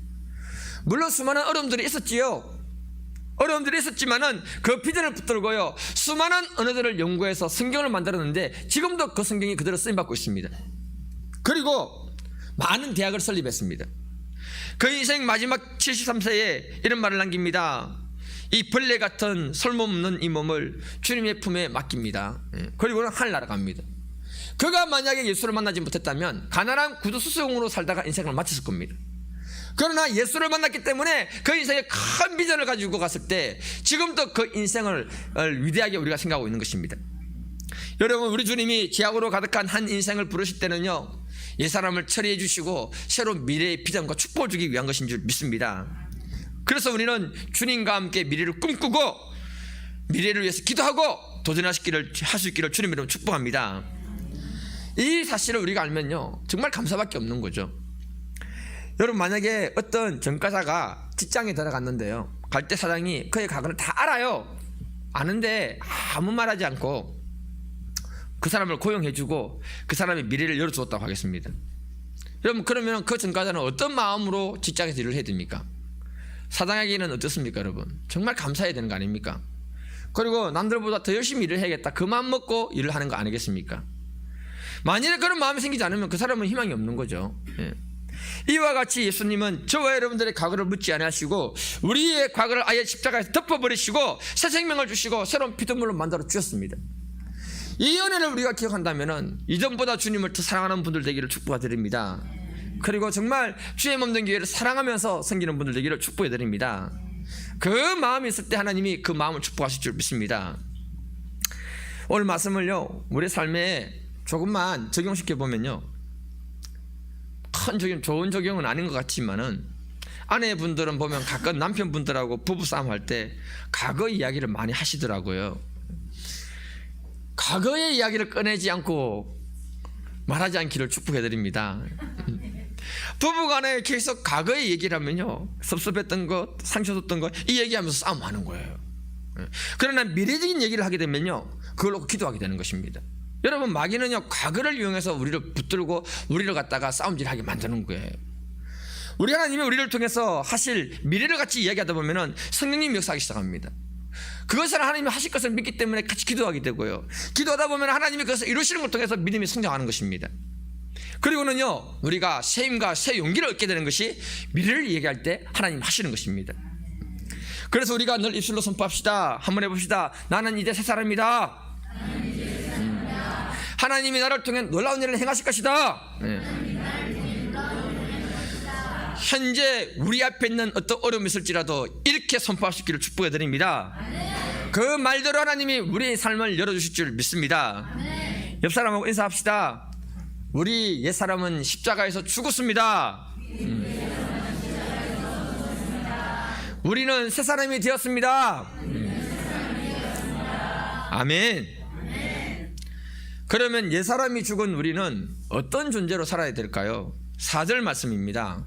물론 수많은 어려움들이 있었지요. 어려움들이 있었지만은 그 비전을 붙들고요, 수많은 언어들을 연구해서 성경을 만들었는데 지금도 그 성경이 그대로 쓰임받고 있습니다. 그리고 많은 대학을 설립했습니다. 그 인생 마지막 73세에 이런 말을 남깁니다. 이 벌레 같은 설모없는 이 몸을 주님의 품에 맡깁니다. 그리고는 하늘나라 갑니다. 그가 만약에 예수를 만나지 못했다면 가난한 구두 수송으로 살다가 인생을 마쳤을 겁니다. 그러나 예수를 만났기 때문에 그 인생의 큰 비전을 가지고 갔을 때 지금도 그 인생을 위대하게 우리가 생각하고 있는 것입니다. 여러분, 우리 주님이 지약으로 가득한 한 인생을 부르실 때는요, 옛사람을 처리해 주시고 새로운 미래의 비전과 축복을 주기 위한 것인 줄 믿습니다. 그래서 우리는 주님과 함께 미래를 꿈꾸고 미래를 위해서 기도하고 도전할 수 있기를 주님 이름으로 축복합니다. 이 사실을 우리가 알면요, 정말 감사밖에 없는 거죠. 여러분, 만약에 어떤 전과자가 직장에 들어갔는데요, 갈 때 사장이 그의 과거를 다 알아요. 아는데 아무 말하지 않고 그 사람을 고용해주고 그 사람의 미래를 열어주었다고 하겠습니다. 여러분, 그러면 그 전과자는 어떤 마음으로 직장에서 일을 해야 됩니까? 사장에게는 어떻습니까, 여러분? 정말 감사해야 되는 거 아닙니까? 그리고 남들보다 더 열심히 일을 해야겠다, 그 마음 먹고 일을 하는 거 아니겠습니까? 만일에 그런 마음이 생기지 않으면 그 사람은 희망이 없는 거죠. 예. 이와 같이 예수님은 저와 여러분들의 과거를 묻지 않으시고 우리의 과거를 아예 십자가에서 덮어버리시고 새 생명을 주시고 새로운 피조물로 만들어 주셨습니다. 이 은혜를 우리가 기억한다면 이전보다 주님을 더 사랑하는 분들 되기를 축복드립니다. 그리고 정말 주의 몸 된 교회를 사랑하면서 섬기는 분들 되기를 축복해드립니다. 그 마음이 있을 때 하나님이 그 마음을 축복하실 줄 믿습니다. 오늘 말씀을요, 우리 삶에 조금만 적용시켜 보면요, 큰 적용, 좋은 적용은 아닌 것 같지만은 아내분들은 보면 가끔 남편분들하고 부부싸움 할 때 과거 이야기를 많이 하시더라고요. 과거의 이야기를 꺼내지 않고 말하지 않기를 축복해드립니다. 부부간에 계속 과거의 얘기를 하면요, 섭섭했던 것, 상처줬던 것, 이 얘기하면서 싸움하는 거예요. 그러나 미래적인 얘기를 하게 되면요, 그걸 놓고 기도하게 되는 것입니다. 여러분, 마귀는요, 과거를 이용해서 우리를 붙들고 우리를 갖다가 싸움질하게 만드는 거예요. 우리 하나님이 우리를 통해서 하실 미래를 같이 이야기하다 보면은 성령님이 역사하기 시작합니다. 그것을 하나님이 하실 것을 믿기 때문에 같이 기도하게 되고요, 기도하다 보면 하나님이 그것을 이루시는 걸 통해서 믿음이 성장하는 것입니다. 그리고는요, 우리가 새 힘과 새 용기를 얻게 되는 것이 미래를 얘기할 때 하나님 하시는 것입니다. 그래서 우리가 늘 입술로 선포합시다. 한번 해봅시다. 나는 이제 새 사람이다. 하나님이 나를 통해 놀라운 일을 행하실 것이다. 현재 우리 앞에 있는 어떤 어려움이 있을지라도 이렇게 선포하시기를 축복해 드립니다. 그 말대로 하나님이 우리의 삶을 열어주실 줄 믿습니다. 옆 사람하고 인사합시다. 우리 옛사람은 십자가에서 죽었습니다. 우리는 새 사람이 되었습니다. 아멘. 그러면 옛사람이 죽은 우리는 어떤 존재로 살아야 될까요? 4절 말씀입니다.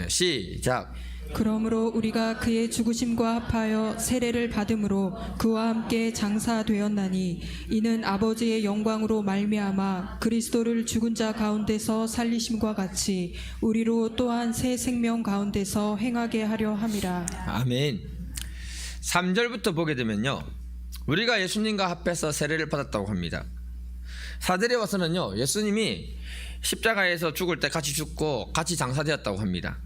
시작. 그러므로 우리가 그의 죽으심과 합하여 세례를 받음으로 그와 함께 장사되었나니 이는 아버지의 영광으로 말미암아 그리스도를 죽은 자 가운데서 살리심과 같이 우리로 또한 새 생명 가운데서 행하게 하려 함이라. 아멘. 3절부터 보게 되면요, 우리가 예수님과 합해서 세례를 받았다고 합니다. 4절에 와서는요, 예수님이 십자가에서 죽을 때 같이 죽고 같이 장사되었다고 합니다.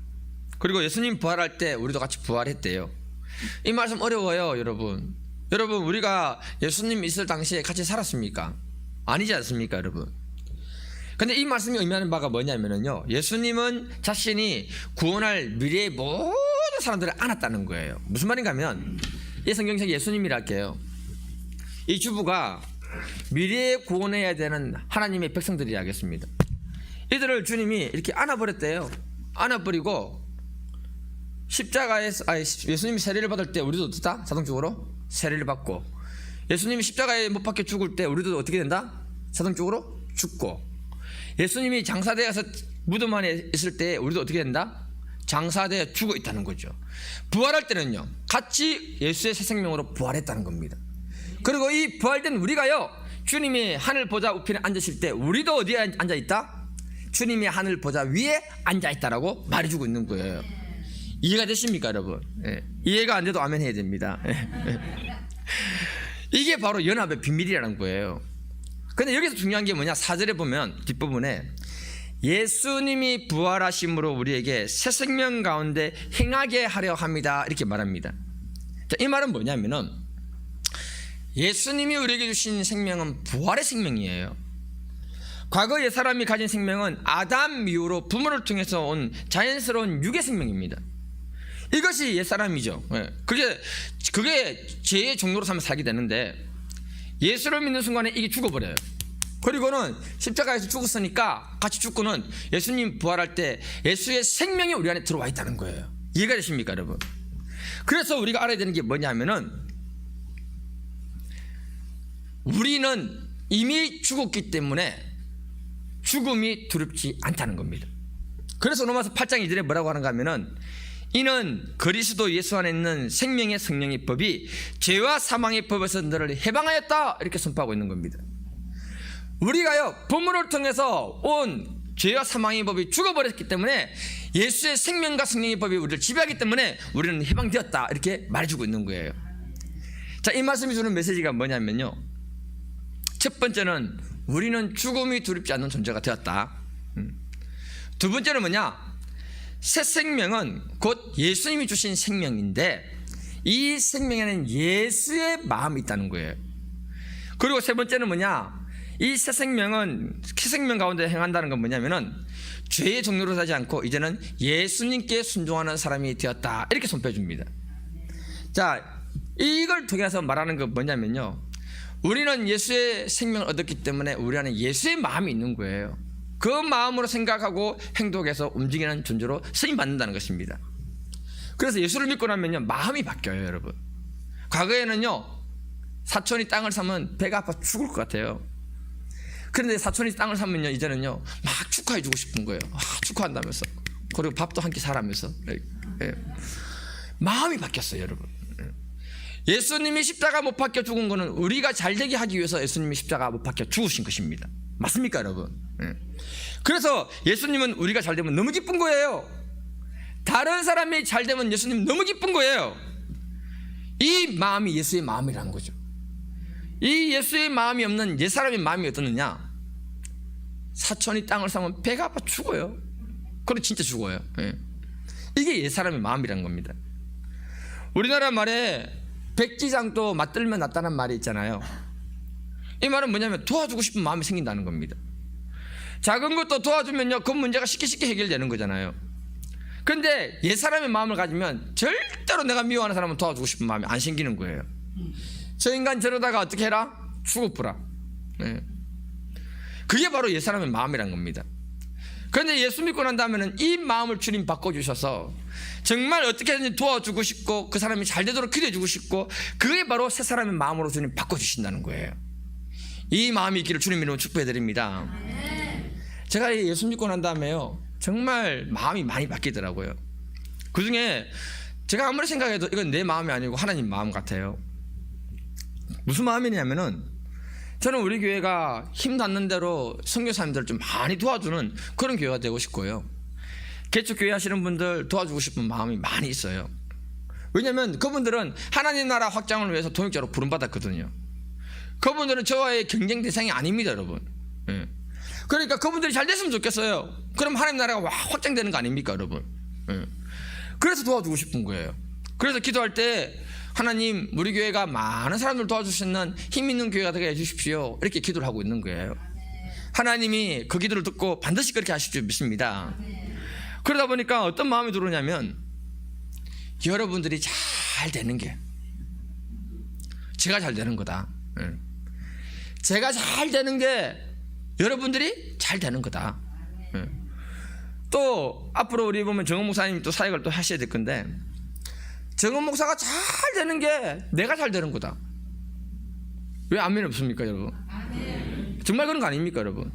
그리고 예수님 부활할 때 우리도 같이 부활했대요. 이 말씀 어려워요, 여러분. 여러분, 우리가 예수님 있을 당시에 같이 살았습니까? 아니지 않습니까, 여러분? 근데 이 말씀이 의미하는 바가 뭐냐면요, 예수님은 자신이 구원할 미래의 모든 사람들을 안았다는 거예요. 무슨 말인가 하면, 이 성경책 예수님이라 할게요. 이 주부가 미래에 구원해야 되는 하나님의 백성들이 하겠습니다. 이들을 주님이 이렇게 안아버렸대요. 안아버리고 십자가에서 예수님이 세례를 받을 때 우리도 어떻다? 자동적으로 세례를 받고, 예수님이 십자가에 못 박혀 죽을 때 우리도 어떻게 된다? 자동적으로 죽고, 예수님이 장사되어서 무덤 안에 있을 때 우리도 어떻게 된다? 장사되어 죽어 있다는 거죠. 부활할 때는요, 같이 예수의 새 생명으로 부활했다는 겁니다. 그리고 이 부활된 우리가요, 주님이 하늘 보좌 우편에 앉으실 때 우리도 어디에 앉아있다? 주님이 하늘 보좌 위에 앉아있다라고 말해주고 있는 거예요. 이해가 되십니까, 여러분? 예. 이해가 안 돼도 아멘 해야 됩니다. 이게 바로 연합의 비밀이라는 거예요. 근데 여기서 중요한 게 뭐냐, 4절에 보면 뒷부분에 예수님이 부활하심으로 우리에게 새 생명 가운데 행하게 하려 합니다, 이렇게 말합니다. 자, 이 말은 뭐냐면은 예수님이 우리에게 주신 생명은 부활의 생명이에요. 과거 옛사람이 가진 생명은 아담 이후로 부모를 통해서 온 자연스러운 육의 생명입니다. 이것이 옛사람이죠. 그게 죄의 종로로 삼아 살게 되는데, 예수를 믿는 순간에 이게 죽어버려요. 그리고는 십자가에서 죽었으니까 같이 죽고는 예수님 부활할 때 예수의 생명이 우리 안에 들어와 있다는 거예요. 이해가 되십니까, 여러분? 그래서 우리가 알아야 되는 게 뭐냐면은, 우리는 이미 죽었기 때문에 죽음이 두렵지 않다는 겁니다. 그래서 로마서 8장 2절에 뭐라고 하는가 하면은, 이는 그리스도 예수 안에 있는 생명의 성령의 법이 죄와 사망의 법에서 너를 해방하였다, 이렇게 선포하고 있는 겁니다. 우리가요, 부모를 통해서 온 죄와 사망의 법이 죽어버렸기 때문에 예수의 생명과 성령의 법이 우리를 지배하기 때문에 우리는 해방되었다, 이렇게 말해주고 있는 거예요. 자, 이 말씀이 주는 메시지가 뭐냐면요, 첫 번째는 우리는 죽음이 두렵지 않는 존재가 되었다. 두 번째는 뭐냐, 새 생명은 곧 예수님이 주신 생명인데 이 생명에는 예수의 마음이 있다는 거예요. 그리고 세 번째는 뭐냐, 이 새 생명은 새 생명 가운데 행한다는 건 뭐냐면은 죄의 종로로 사지 않고 이제는 예수님께 순종하는 사람이 되었다, 이렇게 선포해 줍니다. 자, 이걸 통해서 말하는 건 뭐냐면요, 우리는 예수의 생명을 얻었기 때문에 우리 안에 예수의 마음이 있는 거예요. 그 마음으로 생각하고 행동해서 움직이는 존재로 쓰임받는다는 것입니다. 그래서 예수를 믿고 나면요, 마음이 바뀌어요, 여러분. 과거에는요, 사촌이 땅을 사면 배가 아파 죽을 것 같아요. 그런데 사촌이 땅을 사면요, 이제는요, 막 축하해 주고 싶은 거예요. 축하한다면서. 그리고 밥도 한 끼 사라면서. 예. 마음이 바뀌었어요, 여러분. 예수님이 십자가 못 박혀 죽은 거는 우리가 잘되게 하기 위해서 예수님이 십자가 못 박혀 죽으신 것입니다. 맞습니까, 여러분? 그래서 예수님은 우리가 잘되면 너무 기쁜 거예요. 다른 사람이 잘되면 예수님 너무 기쁜 거예요. 이 마음이 예수의 마음이라는 거죠. 이 예수의 마음이 없는 옛사람의 마음이 어떻느냐, 사촌이 땅을 사면 배가 아파 죽어요. 그리고 진짜 죽어요. 이게 옛사람의 마음이라는 겁니다. 우리나라 말에 백지장도 맞들면 낫다는 말이 있잖아요. 이 말은 뭐냐면 도와주고 싶은 마음이 생긴다는 겁니다. 작은 것도 도와주면요, 그 문제가 쉽게 해결되는 거잖아요. 그런데 옛사람의 마음을 가지면 절대로 내가 미워하는 사람은 도와주고 싶은 마음이 안 생기는 거예요. 저 인간 저러다가 어떻게 해라? 죽어보라. 그게 바로 옛사람의 마음이란 겁니다. 그런데 예수 믿고 난 다음에는 이 마음을 주님 바꿔주셔서 정말 어떻게든지 도와주고 싶고 그 사람이 잘 되도록 기도해주고 싶고, 그게 바로 새 사람의 마음으로 주님 바꿔주신다는 거예요. 이 마음이 있기를 주님 이름으로 축복해드립니다. 제가 예수 믿고 난 다음에요, 정말 마음이 많이 바뀌더라고요. 그 중에 제가 아무리 생각해도 이건 내 마음이 아니고 하나님 마음 같아요. 무슨 마음이냐면은, 저는 우리 교회가 힘 닿는 대로 선교사님들을 좀 많이 도와주는 그런 교회가 되고 싶고요. 개척교회 하시는 분들 도와주고 싶은 마음이 많이 있어요. 왜냐하면 그분들은 하나님 나라 확장을 위해서 동역자로 부름받았거든요. 그분들은 저와의 경쟁 대상이 아닙니다, 여러분. 그러니까 그분들이 잘 됐으면 좋겠어요. 그럼 하나님 나라가 확장되는 거 아닙니까, 여러분? 그래서 도와주고 싶은 거예요. 그래서 기도할 때 하나님, 우리 교회가 많은 사람들 도와줄 수 있는 힘 있는 교회가 되게 해주십시오, 이렇게 기도를 하고 있는 거예요. 하나님이 그 기도를 듣고 반드시 그렇게 하실 줄 믿습니다. 그러다 보니까 어떤 마음이 들어오냐면, 여러분들이 잘 되는 게 제가 잘 되는 거다. 제가 잘 되는 게 여러분들이 잘 되는 거다. 또 앞으로 우리 보면 정은 목사님 또 사역을 또 하셔야 될 건데, 정은 목사가 잘 되는 게 내가 잘 되는 거다. 왜 아멘 없습니까, 여러분? 정말 그런 거 아닙니까, 여러분?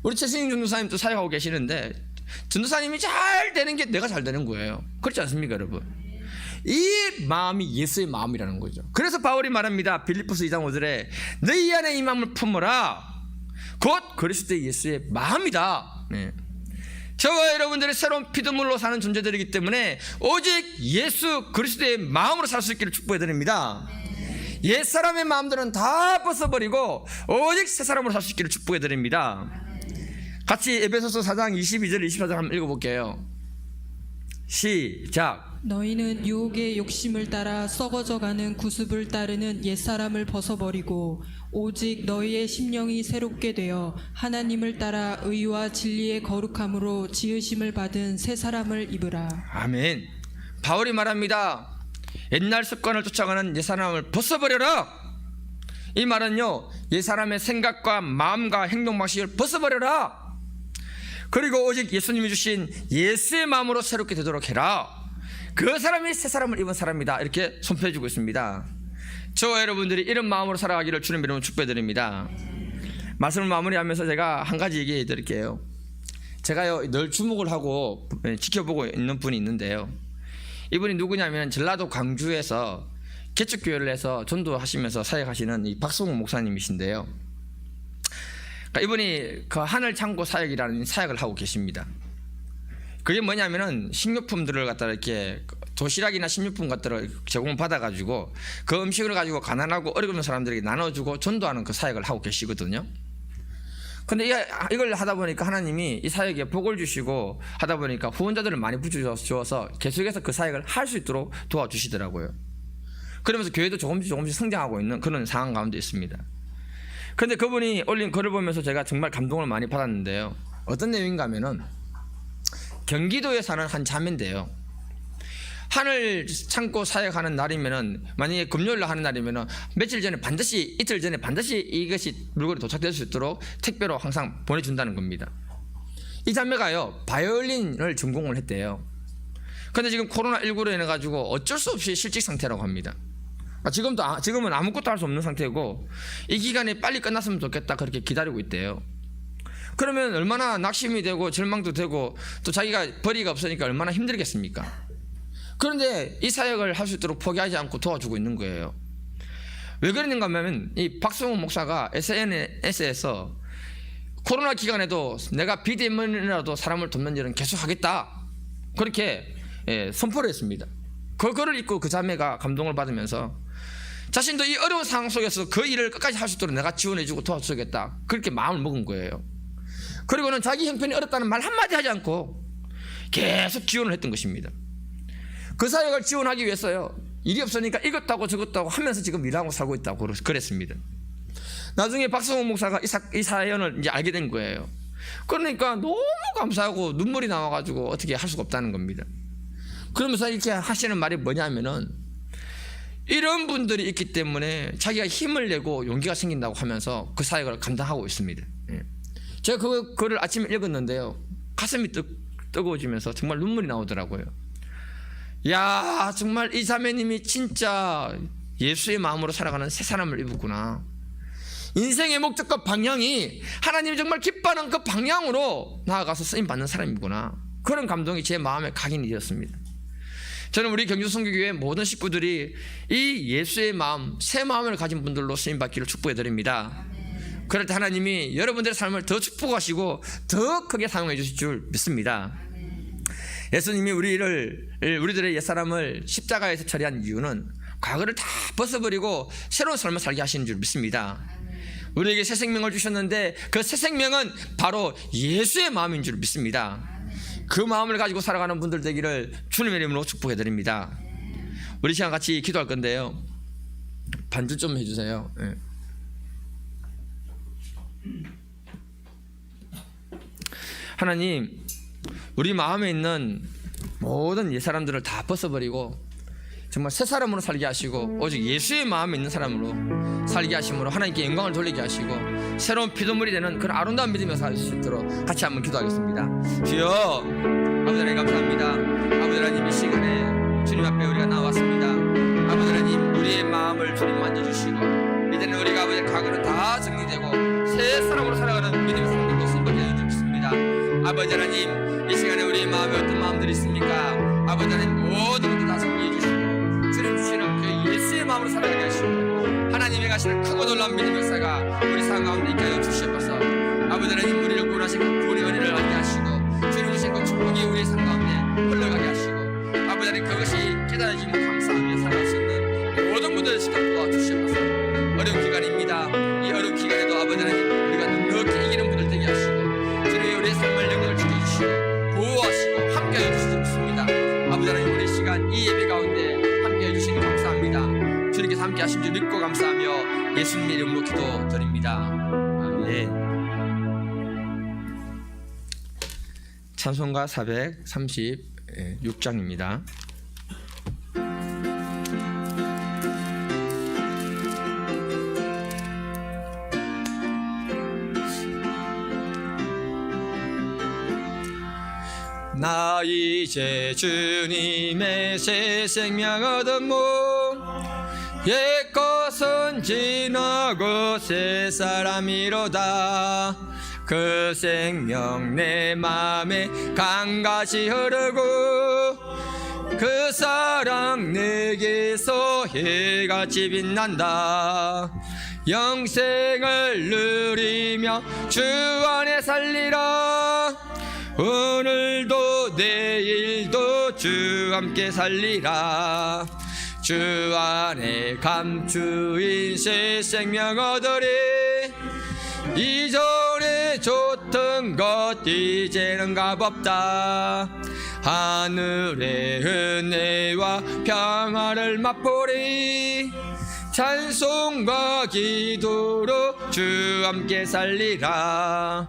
우리 최승인 전도사님 또 사역하고 계시는데, 전도사님이 잘 되는 게 내가 잘 되는 거예요. 그렇지 않습니까, 여러분? 이 마음이 예수의 마음이라는 거죠. 그래서 바울이 말합니다. 빌립보서 2장 5절에 너희 안에 이 마음을 품어라. 곧 그리스도 예수의 마음이다. 저와 여러분들이 새로운 피조물로 사는 존재들이기 때문에 오직 예수 그리스도의 마음으로 살 수 있기를 축복해드립니다. 옛사람의 마음들은 다 벗어버리고 오직 새사람으로 살 수 있기를 축복해드립니다. 같이 에베소서 4장 22절 24절 한번 읽어볼게요. 시작. 너희는 유혹의 욕심을 따라 썩어져가는 구습을 따르는 옛사람을 벗어버리고 오직 너희의 심령이 새롭게 되어 하나님을 따라 의와 진리의 거룩함으로 지으심을 받은 새 사람을 입으라. 아멘. 바울이 말합니다. 옛날 습관을 쫓아가는 옛사람을 벗어버려라. 이 말은요, 옛사람의 생각과 마음과 행동 방식을 벗어버려라. 그리고 오직 예수님이 주신 예수의 마음으로 새롭게 되도록 해라. 그 사람이 새 사람을 입은 사람이다, 이렇게 선포해주고 있습니다. 저와 여러분들이 이런 마음으로 살아가기를 주님 이름으로 축복해드립니다. 말씀을 마무리하면서 제가 한 가지 얘기해 드릴게요. 제가요 늘 주목을 하고 지켜보고 있는 분이 있는데요, 이분이 누구냐면 전라도 광주에서 개척교회를 해서 전도하시면서 사역하시는 이 박성호 목사님이신데요, 그러니까 이분이 그 하늘 창고 사역이라는 사역을 하고 계십니다. 그게 뭐냐면은 식료품들을 갖다 이렇게 도시락이나 식료품 같은 제공받아가지고 그 음식을 가지고 가난하고 어려운 사람들에게 나눠주고 전도하는 그 사역을 하고 계시거든요. 근데 이걸 하다 보니까 하나님이 이 사역에 복을 주시고 하다 보니까 후원자들을 많이 붙여주어서 계속해서 그 사역을 할 수 있도록 도와주시더라고요. 그러면서 교회도 조금씩 성장하고 있는 그런 상황 가운데 있습니다. 그런데 그분이 올린 글을 보면서 제가 정말 감동을 많이 받았는데요. 어떤 내용인가 하면은 경기도에 사는 한 자매인데요. 하늘 창고 사역하는 날이면은, 만약에 금요일날 하는 날이면은 며칠 전에 반드시, 이틀 전에 반드시 이것이 물건이 도착될 수 있도록 택배로 항상 보내준다는 겁니다. 이 자매가요 바이올린을 전공을 했대요. 근데 지금 코로나19로 인해 가지고 어쩔 수 없이 실직 상태라고 합니다. 지금은 아무것도 할 수 없는 상태고 이 기간이 빨리 끝났으면 좋겠다 그렇게 기다리고 있대요. 그러면 얼마나 낙심이 되고 절망도 되고 또 자기가 벌이가 없으니까 얼마나 힘들겠습니까? 그런데 이 사역을 할 수 있도록 포기하지 않고 도와주고 있는 거예요. 왜 그러는가 하면 이 박성훈 목사가 SNS에서 코로나 기간에도 내가 비대면이라도 사람을 돕는 일은 계속하겠다 그렇게 선포를 했습니다. 그 글을 읽고 그 자매가 감동을 받으면서 자신도 이 어려운 상황 속에서 그 일을 끝까지 할 수 있도록 내가 지원해주고 도와주겠다 그렇게 마음을 먹은 거예요. 그리고는 자기 형편이 어렵다는 말 한마디 하지 않고 계속 지원을 했던 것입니다. 그 사역을 지원하기 위해서요 일이 없으니까 이것도 하고 저것도 하고 하면서 지금 일하고 살고 있다고 그랬습니다. 나중에 박성호 목사가 이 사연을 이제 알게 된 거예요. 그러니까 너무 감사하고 눈물이 나와가지고 어떻게 할 수가 없다는 겁니다. 그러면서 이렇게 하시는 말이 뭐냐면은 이런 분들이 있기 때문에 자기가 힘을 내고 용기가 생긴다고 하면서 그 사역을 감당하고 있습니다. 제가 그 글을 아침에 읽었는데요 가슴이 뜨거워지면서 정말 눈물이 나오더라고요. 야, 정말 이 자매님이 진짜 예수의 마음으로 살아가는 새 사람을 입었구나. 인생의 목적과 방향이 하나님이 정말 기뻐하는 그 방향으로 나아가서 쓰임받는 사람이구나. 그런 감동이 제 마음에 각인이 되었습니다. 저는 우리 경주선교교회 모든 식구들이 이 예수의 마음, 새 마음을 가진 분들로 쓰임받기를 축복해드립니다. 그럴 때 하나님이 여러분들의 삶을 더 축복하시고 더 크게 사용해 주실 줄 믿습니다. 예수님이 우리들의 옛사람을 십자가에서 처리한 이유는 과거를 다 벗어버리고 새로운 삶을 살게 하시는 줄 믿습니다. 우리에게 새 생명을 주셨는데 그 새 생명은 바로 예수의 마음인 줄 믿습니다. 그 마음을 가지고 살아가는 분들 되기를 주님의 이름으로 축복해드립니다. 우리 시간 같이 기도할 건데요 반주 좀 해주세요. 하나님, 우리 마음에 있는 모든 옛사람들을 다 벗어버리고 정말 새 사람으로 살게 하시고 오직 예수의 마음에 있는 사람으로 살게 하심으로 하나님께 영광을 돌리게 하시고 새로운 피조물이 되는 그런 아름다운 믿음을 살 수 있도록 같이 한번 기도하겠습니다. 주여, 아버지 하나님 감사합니다. 아버지 하나님 이 시간에 주님 앞에 우리가 나왔습니다. 아버지 하나님 우리의 마음을 주님 만져주시고 이제는 우리가 아버지 과거는 다 정리되고 새 사람으로 살아가는 믿음의 사람들로 선포되어 주십니다. 아버지 하나님 이 시간에 우리의 마음에 어떤 마음들이 있습니까? 아버지 하나님 모든 것도 다 정리해 주시고 주님 주시는 그 예수의 마음으로 살아가게 하시고 하나님의 가시는 크고 놀라운 믿음의 역사가 우리 삶 가운데 있게 하여 주시옵소서. 아버지 하나님 우리를 구원하시고 구원의 은혜를 알게 하시고 주님 주신 그 축복이 우리의 삶 가운데 흘러가게 하시고 아버지 하나님 그것이 깨달아지면 감사하며 살아갈 수 있는 모든 분들을 시켜 도와주시옵소서. 어려운 기간입니다. 이 어려운 기간에도 아버지 하나님 우리가 넉넉히 이기는 분들 되게 하시고 주님이 우리의 삶을 영광을 지켜주시고 보호하시고 함께해 주시옵습니다. 아버지 하나님 우리 시간 이 예배 가운데 함께해 주시니 감사합니다. 주님께서 함께 하신 줄 믿고 감사하며 예수님의 이름으로 기도드립니다. 아멘. 찬송가 436장입니다. 나 이제 주님의 새 생명 얻었모 옛것은 지나고 새 사람이로다. 그 생명 내 맘에 강같이 흐르고 그 사랑 내게서 해같이 빛난다. 영생을 누리며 주 안에 살리라. 오늘도 내일도 주 함께 살리라. 주 안에 감추인 새 생명 얻으리. 이전에 줬던 것 이제는 값없다. 하늘의 은혜와 평화를 맛보리. 찬송과 기도로 주 함께 살리라.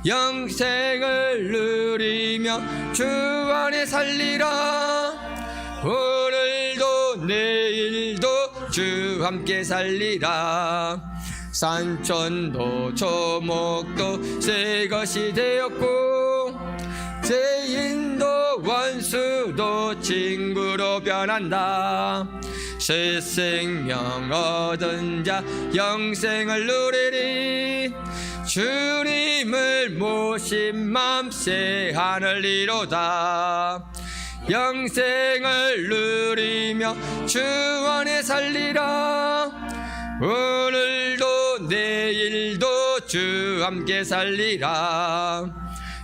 영생을 누리며 주 안에 살리라. 오늘도 내일도 주 함께 살리라. 산천도 초목도 새 것이 되었고 죄인도 원수도 친구로 변한다. 새 생명 얻은 자 영생을 누리리. 주님을 모신 맘 새 하늘이로다. 영생을 누리며 주 안에 살리라. 오늘도 내일도 주 함께 살리라.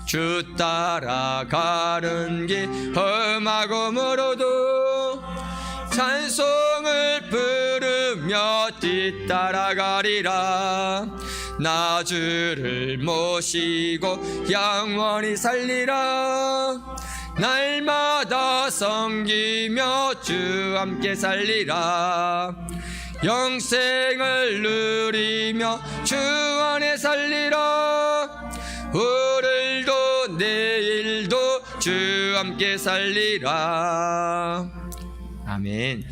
주 따라가는 길 험하고 멀어도 찬송을 부르며 뒤따라가리라. 나 주를 모시고 영원히 살리라. 날마다 섬기며 주 함께 살리라. 영생을 누리며 주 안에 살리라. 오늘도 내일도 주 함께 살리라. 아멘.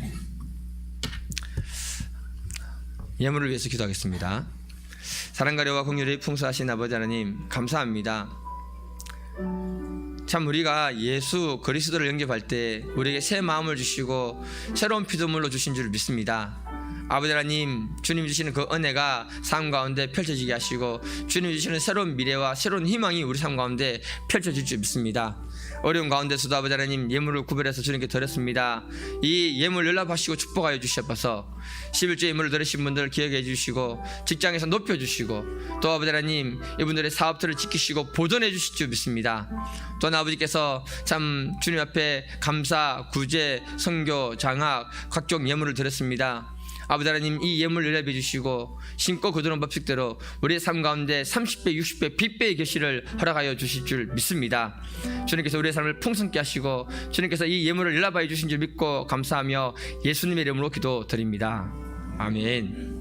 예물을 위해서 기도하겠습니다. 사랑가려와 긍휼이 풍성하신 아버지 하나님, 감사합니다. 참 우리가 예수 그리스도를 영접할 때 우리에게 새 마음을 주시고 새로운 피조물로 주신 줄 믿습니다. 아버지 하나님, 주님 주시는 그 은혜가 삶 가운데 펼쳐지게 하시고 주님 주시는 새로운 미래와 새로운 희망이 우리 삶 가운데 펼쳐질 줄 믿습니다. 어려운 가운데서도 아버지 하나님, 예물을 구별해서 주님께 드렸습니다. 이 예물 연락하시고 축복하여 주시옵소서. 11조 예물을 드리신 분들 기억해 주시고 직장에서 높여주시고 또 아버지 하나님, 이분들의 사업들을 지키시고 보존해 주실 줄 믿습니다. 또한 아버지께서 참 주님 앞에 감사, 구제, 선교, 장학 각종 예물을 드렸습니다. 아버지 하나님, 이 예물 연락해 주시고 심고 거두는 법칙대로 우리의 삶 가운데 30배, 60배, 100배의 결실을 허락하여 주실 줄 믿습니다. 주님께서 우리의 삶을 풍성케 하시고 주님께서 이 예물을 연락하여 주신 줄 믿고 감사하며 예수님의 이름으로 기도드립니다. 아멘.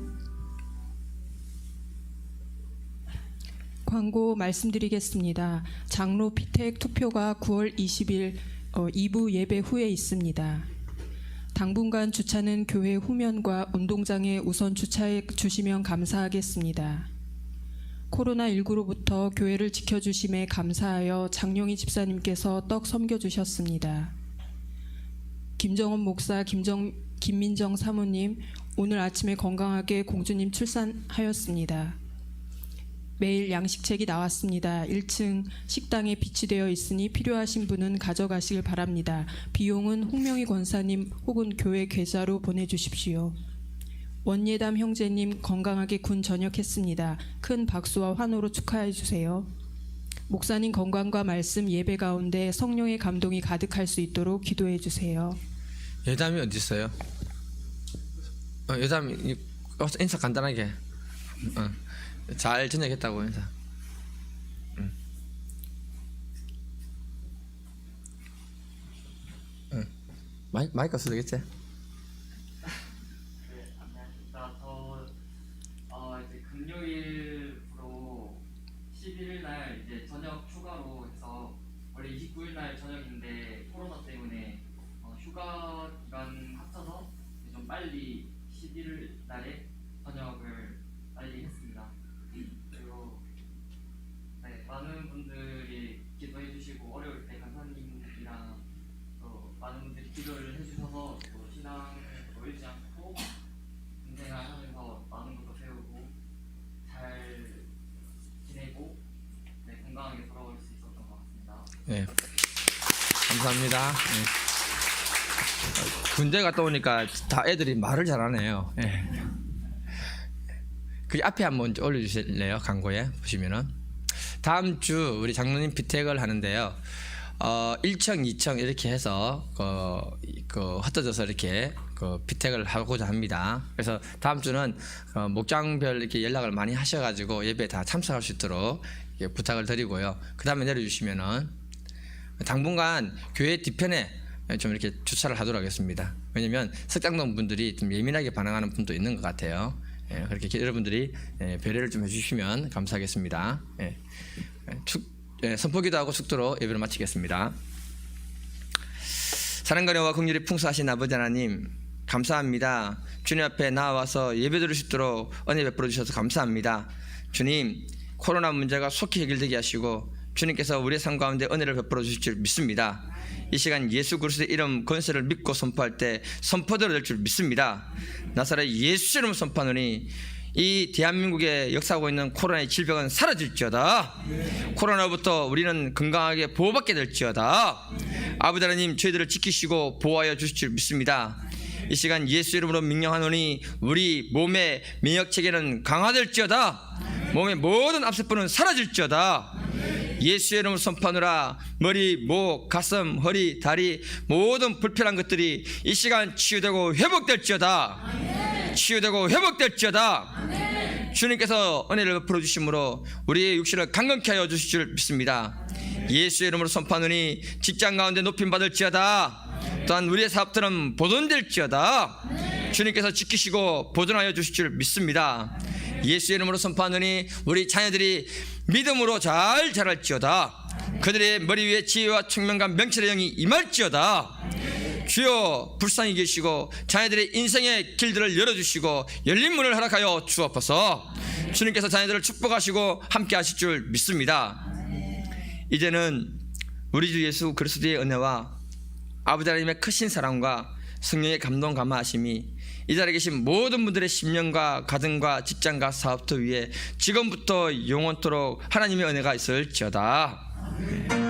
광고 말씀드리겠습니다. 장로 피택 투표가 9월 20일 2부 예배 후에 있습니다. 당분간 주차는 교회 후면과 운동장에 우선 주차해 주시면 감사하겠습니다. 코로나19로부터 교회를 지켜주심에 감사하여 장용희 집사님께서 떡 섬겨주셨습니다. 김정원 목사, 김민정 사모님, 오늘 아침에 건강하게 공주님 출산하였습니다. 매일 양식책이 나왔습니다. 1층 식당에 비치되어 있으니 필요하신 분은 가져가시길 바랍니다. 비용은 홍명희 권사님 혹은 교회 계좌로 보내주십시오. 원예담 형제님 건강하게 군 전역했습니다. 큰 박수와 환호로 축하해 주세요. 목사님 건강과 말씀 예배 가운데 성령의 감동이 가득할 수 있도록 기도해 주세요. 예담이 어디 있어요? 예담 인사 간단하게. 잘 전역했다고 인사. 마이크 써도 되겠지? 네, 안녕하십니까. 이제 금요일부로 11일 날 이제 저녁 휴가로 해서 원래 29일 날 저녁인데 코로나 때문에 휴가 기간 합쳐서 좀 빨리 11일 날에 저녁을 빨리 했습니다. 그리고 네, 많은 분들이 기도해 주시고 어려울 때 간사님이랑 또 많은 분들이 기도를 해주셔서 또 신앙을 놓지 않고 인생하면서 많은 것도 배우고 잘 지내고 네, 건강하게 돌아올 수 있었던 것 같습니다. 네. 감사합니다. 네. 군대 갔다 오니까 다 애들이 말을 잘하네요. 네. 그 앞에 한번 올려주실래요? 광고에 보시면은 다음 주 우리 장로님 피택을 하는데요. 1청, 2청 이렇게 해서 흩어져서 이렇게 피택을 하고자 합니다. 그래서 다음 주는 목장별 이렇게 연락을 많이 하셔가지고 예배에 다 참석할 수 있도록 부탁을 드리고요. 그 다음에 내려주시면은 당분간 교회 뒤편에 좀 이렇게 주차를 하도록 하겠습니다. 왜냐면 석장동 분들이 좀 예민하게 반응하는 분도 있는 것 같아요. 그렇게 여러분들이 배려를 좀 해주시면 감사하겠습니다. 선포기도하고 축도로 예배를 마치겠습니다. 사랑과 은혜와 긍휼이 풍성하신 아버지 하나님 감사합니다. 주님 앞에 나와서 예배드릴 수 있도록 은혜 베풀어 주셔서 감사합니다. 주님, 코로나 문제가 속히 해결되게 하시고 주님께서 우리의 삶 가운데 은혜를 베풀어 주실 줄 믿습니다. 이 시간 예수 그리스도의 이름 권세를 믿고 선포할 때 선포대로 될 줄 믿습니다. 나사렛 예수 이름을 선포하노니 이 대한민국에 역사하고 있는 코로나의 질병은 사라질지어다. 코로나부터 우리는 건강하게 보호받게 될지어다. 아버지 하나님, 저희들을 지키시고 보호하여 주실 줄 믿습니다. 이 시간 예수 이름으로 명령하노니 우리 몸의免疫체계는 강화될지어다. 몸의 모든 압세포는 사라질지어다. 예수의 이름으로 선포하노라. 머리, 목, 가슴, 허리, 다리 모든 불편한 것들이 이 시간 치유되고 회복될지어다. 치유되고 회복될지어다. 주님께서 은혜를 베풀어 주심으로 우리의 육신을 강건케 하여 주실 줄 믿습니다. 예수의 이름으로 선포하노니 직장 가운데 높임 받을지어다. 또한 우리의 사업들은 보존될지어다. 주님께서 지키시고 보존하여 주실 줄 믿습니다. 예수의 이름으로 선포하노니 우리 자녀들이 믿음으로 잘 자랄지어다. 그들의 머리 위에 지혜와 청명과 명철의 영이 임할지어다. 주여, 불쌍히 계시고 자녀들의 인생의 길들을 열어주시고 열린 문을 허락하여 주옵소서. 주님께서 자녀들을 축복하시고 함께 하실 줄 믿습니다. 이제는 우리 주 예수 그리스도의 은혜와 아버지 하나님의 크신 사랑과 성령의 감동 감화하심이 이 자리에 계신 모든 분들의 심령과 가정과 직장과 사업터 위에 지금부터 영원토록 하나님의 은혜가 있을지어다.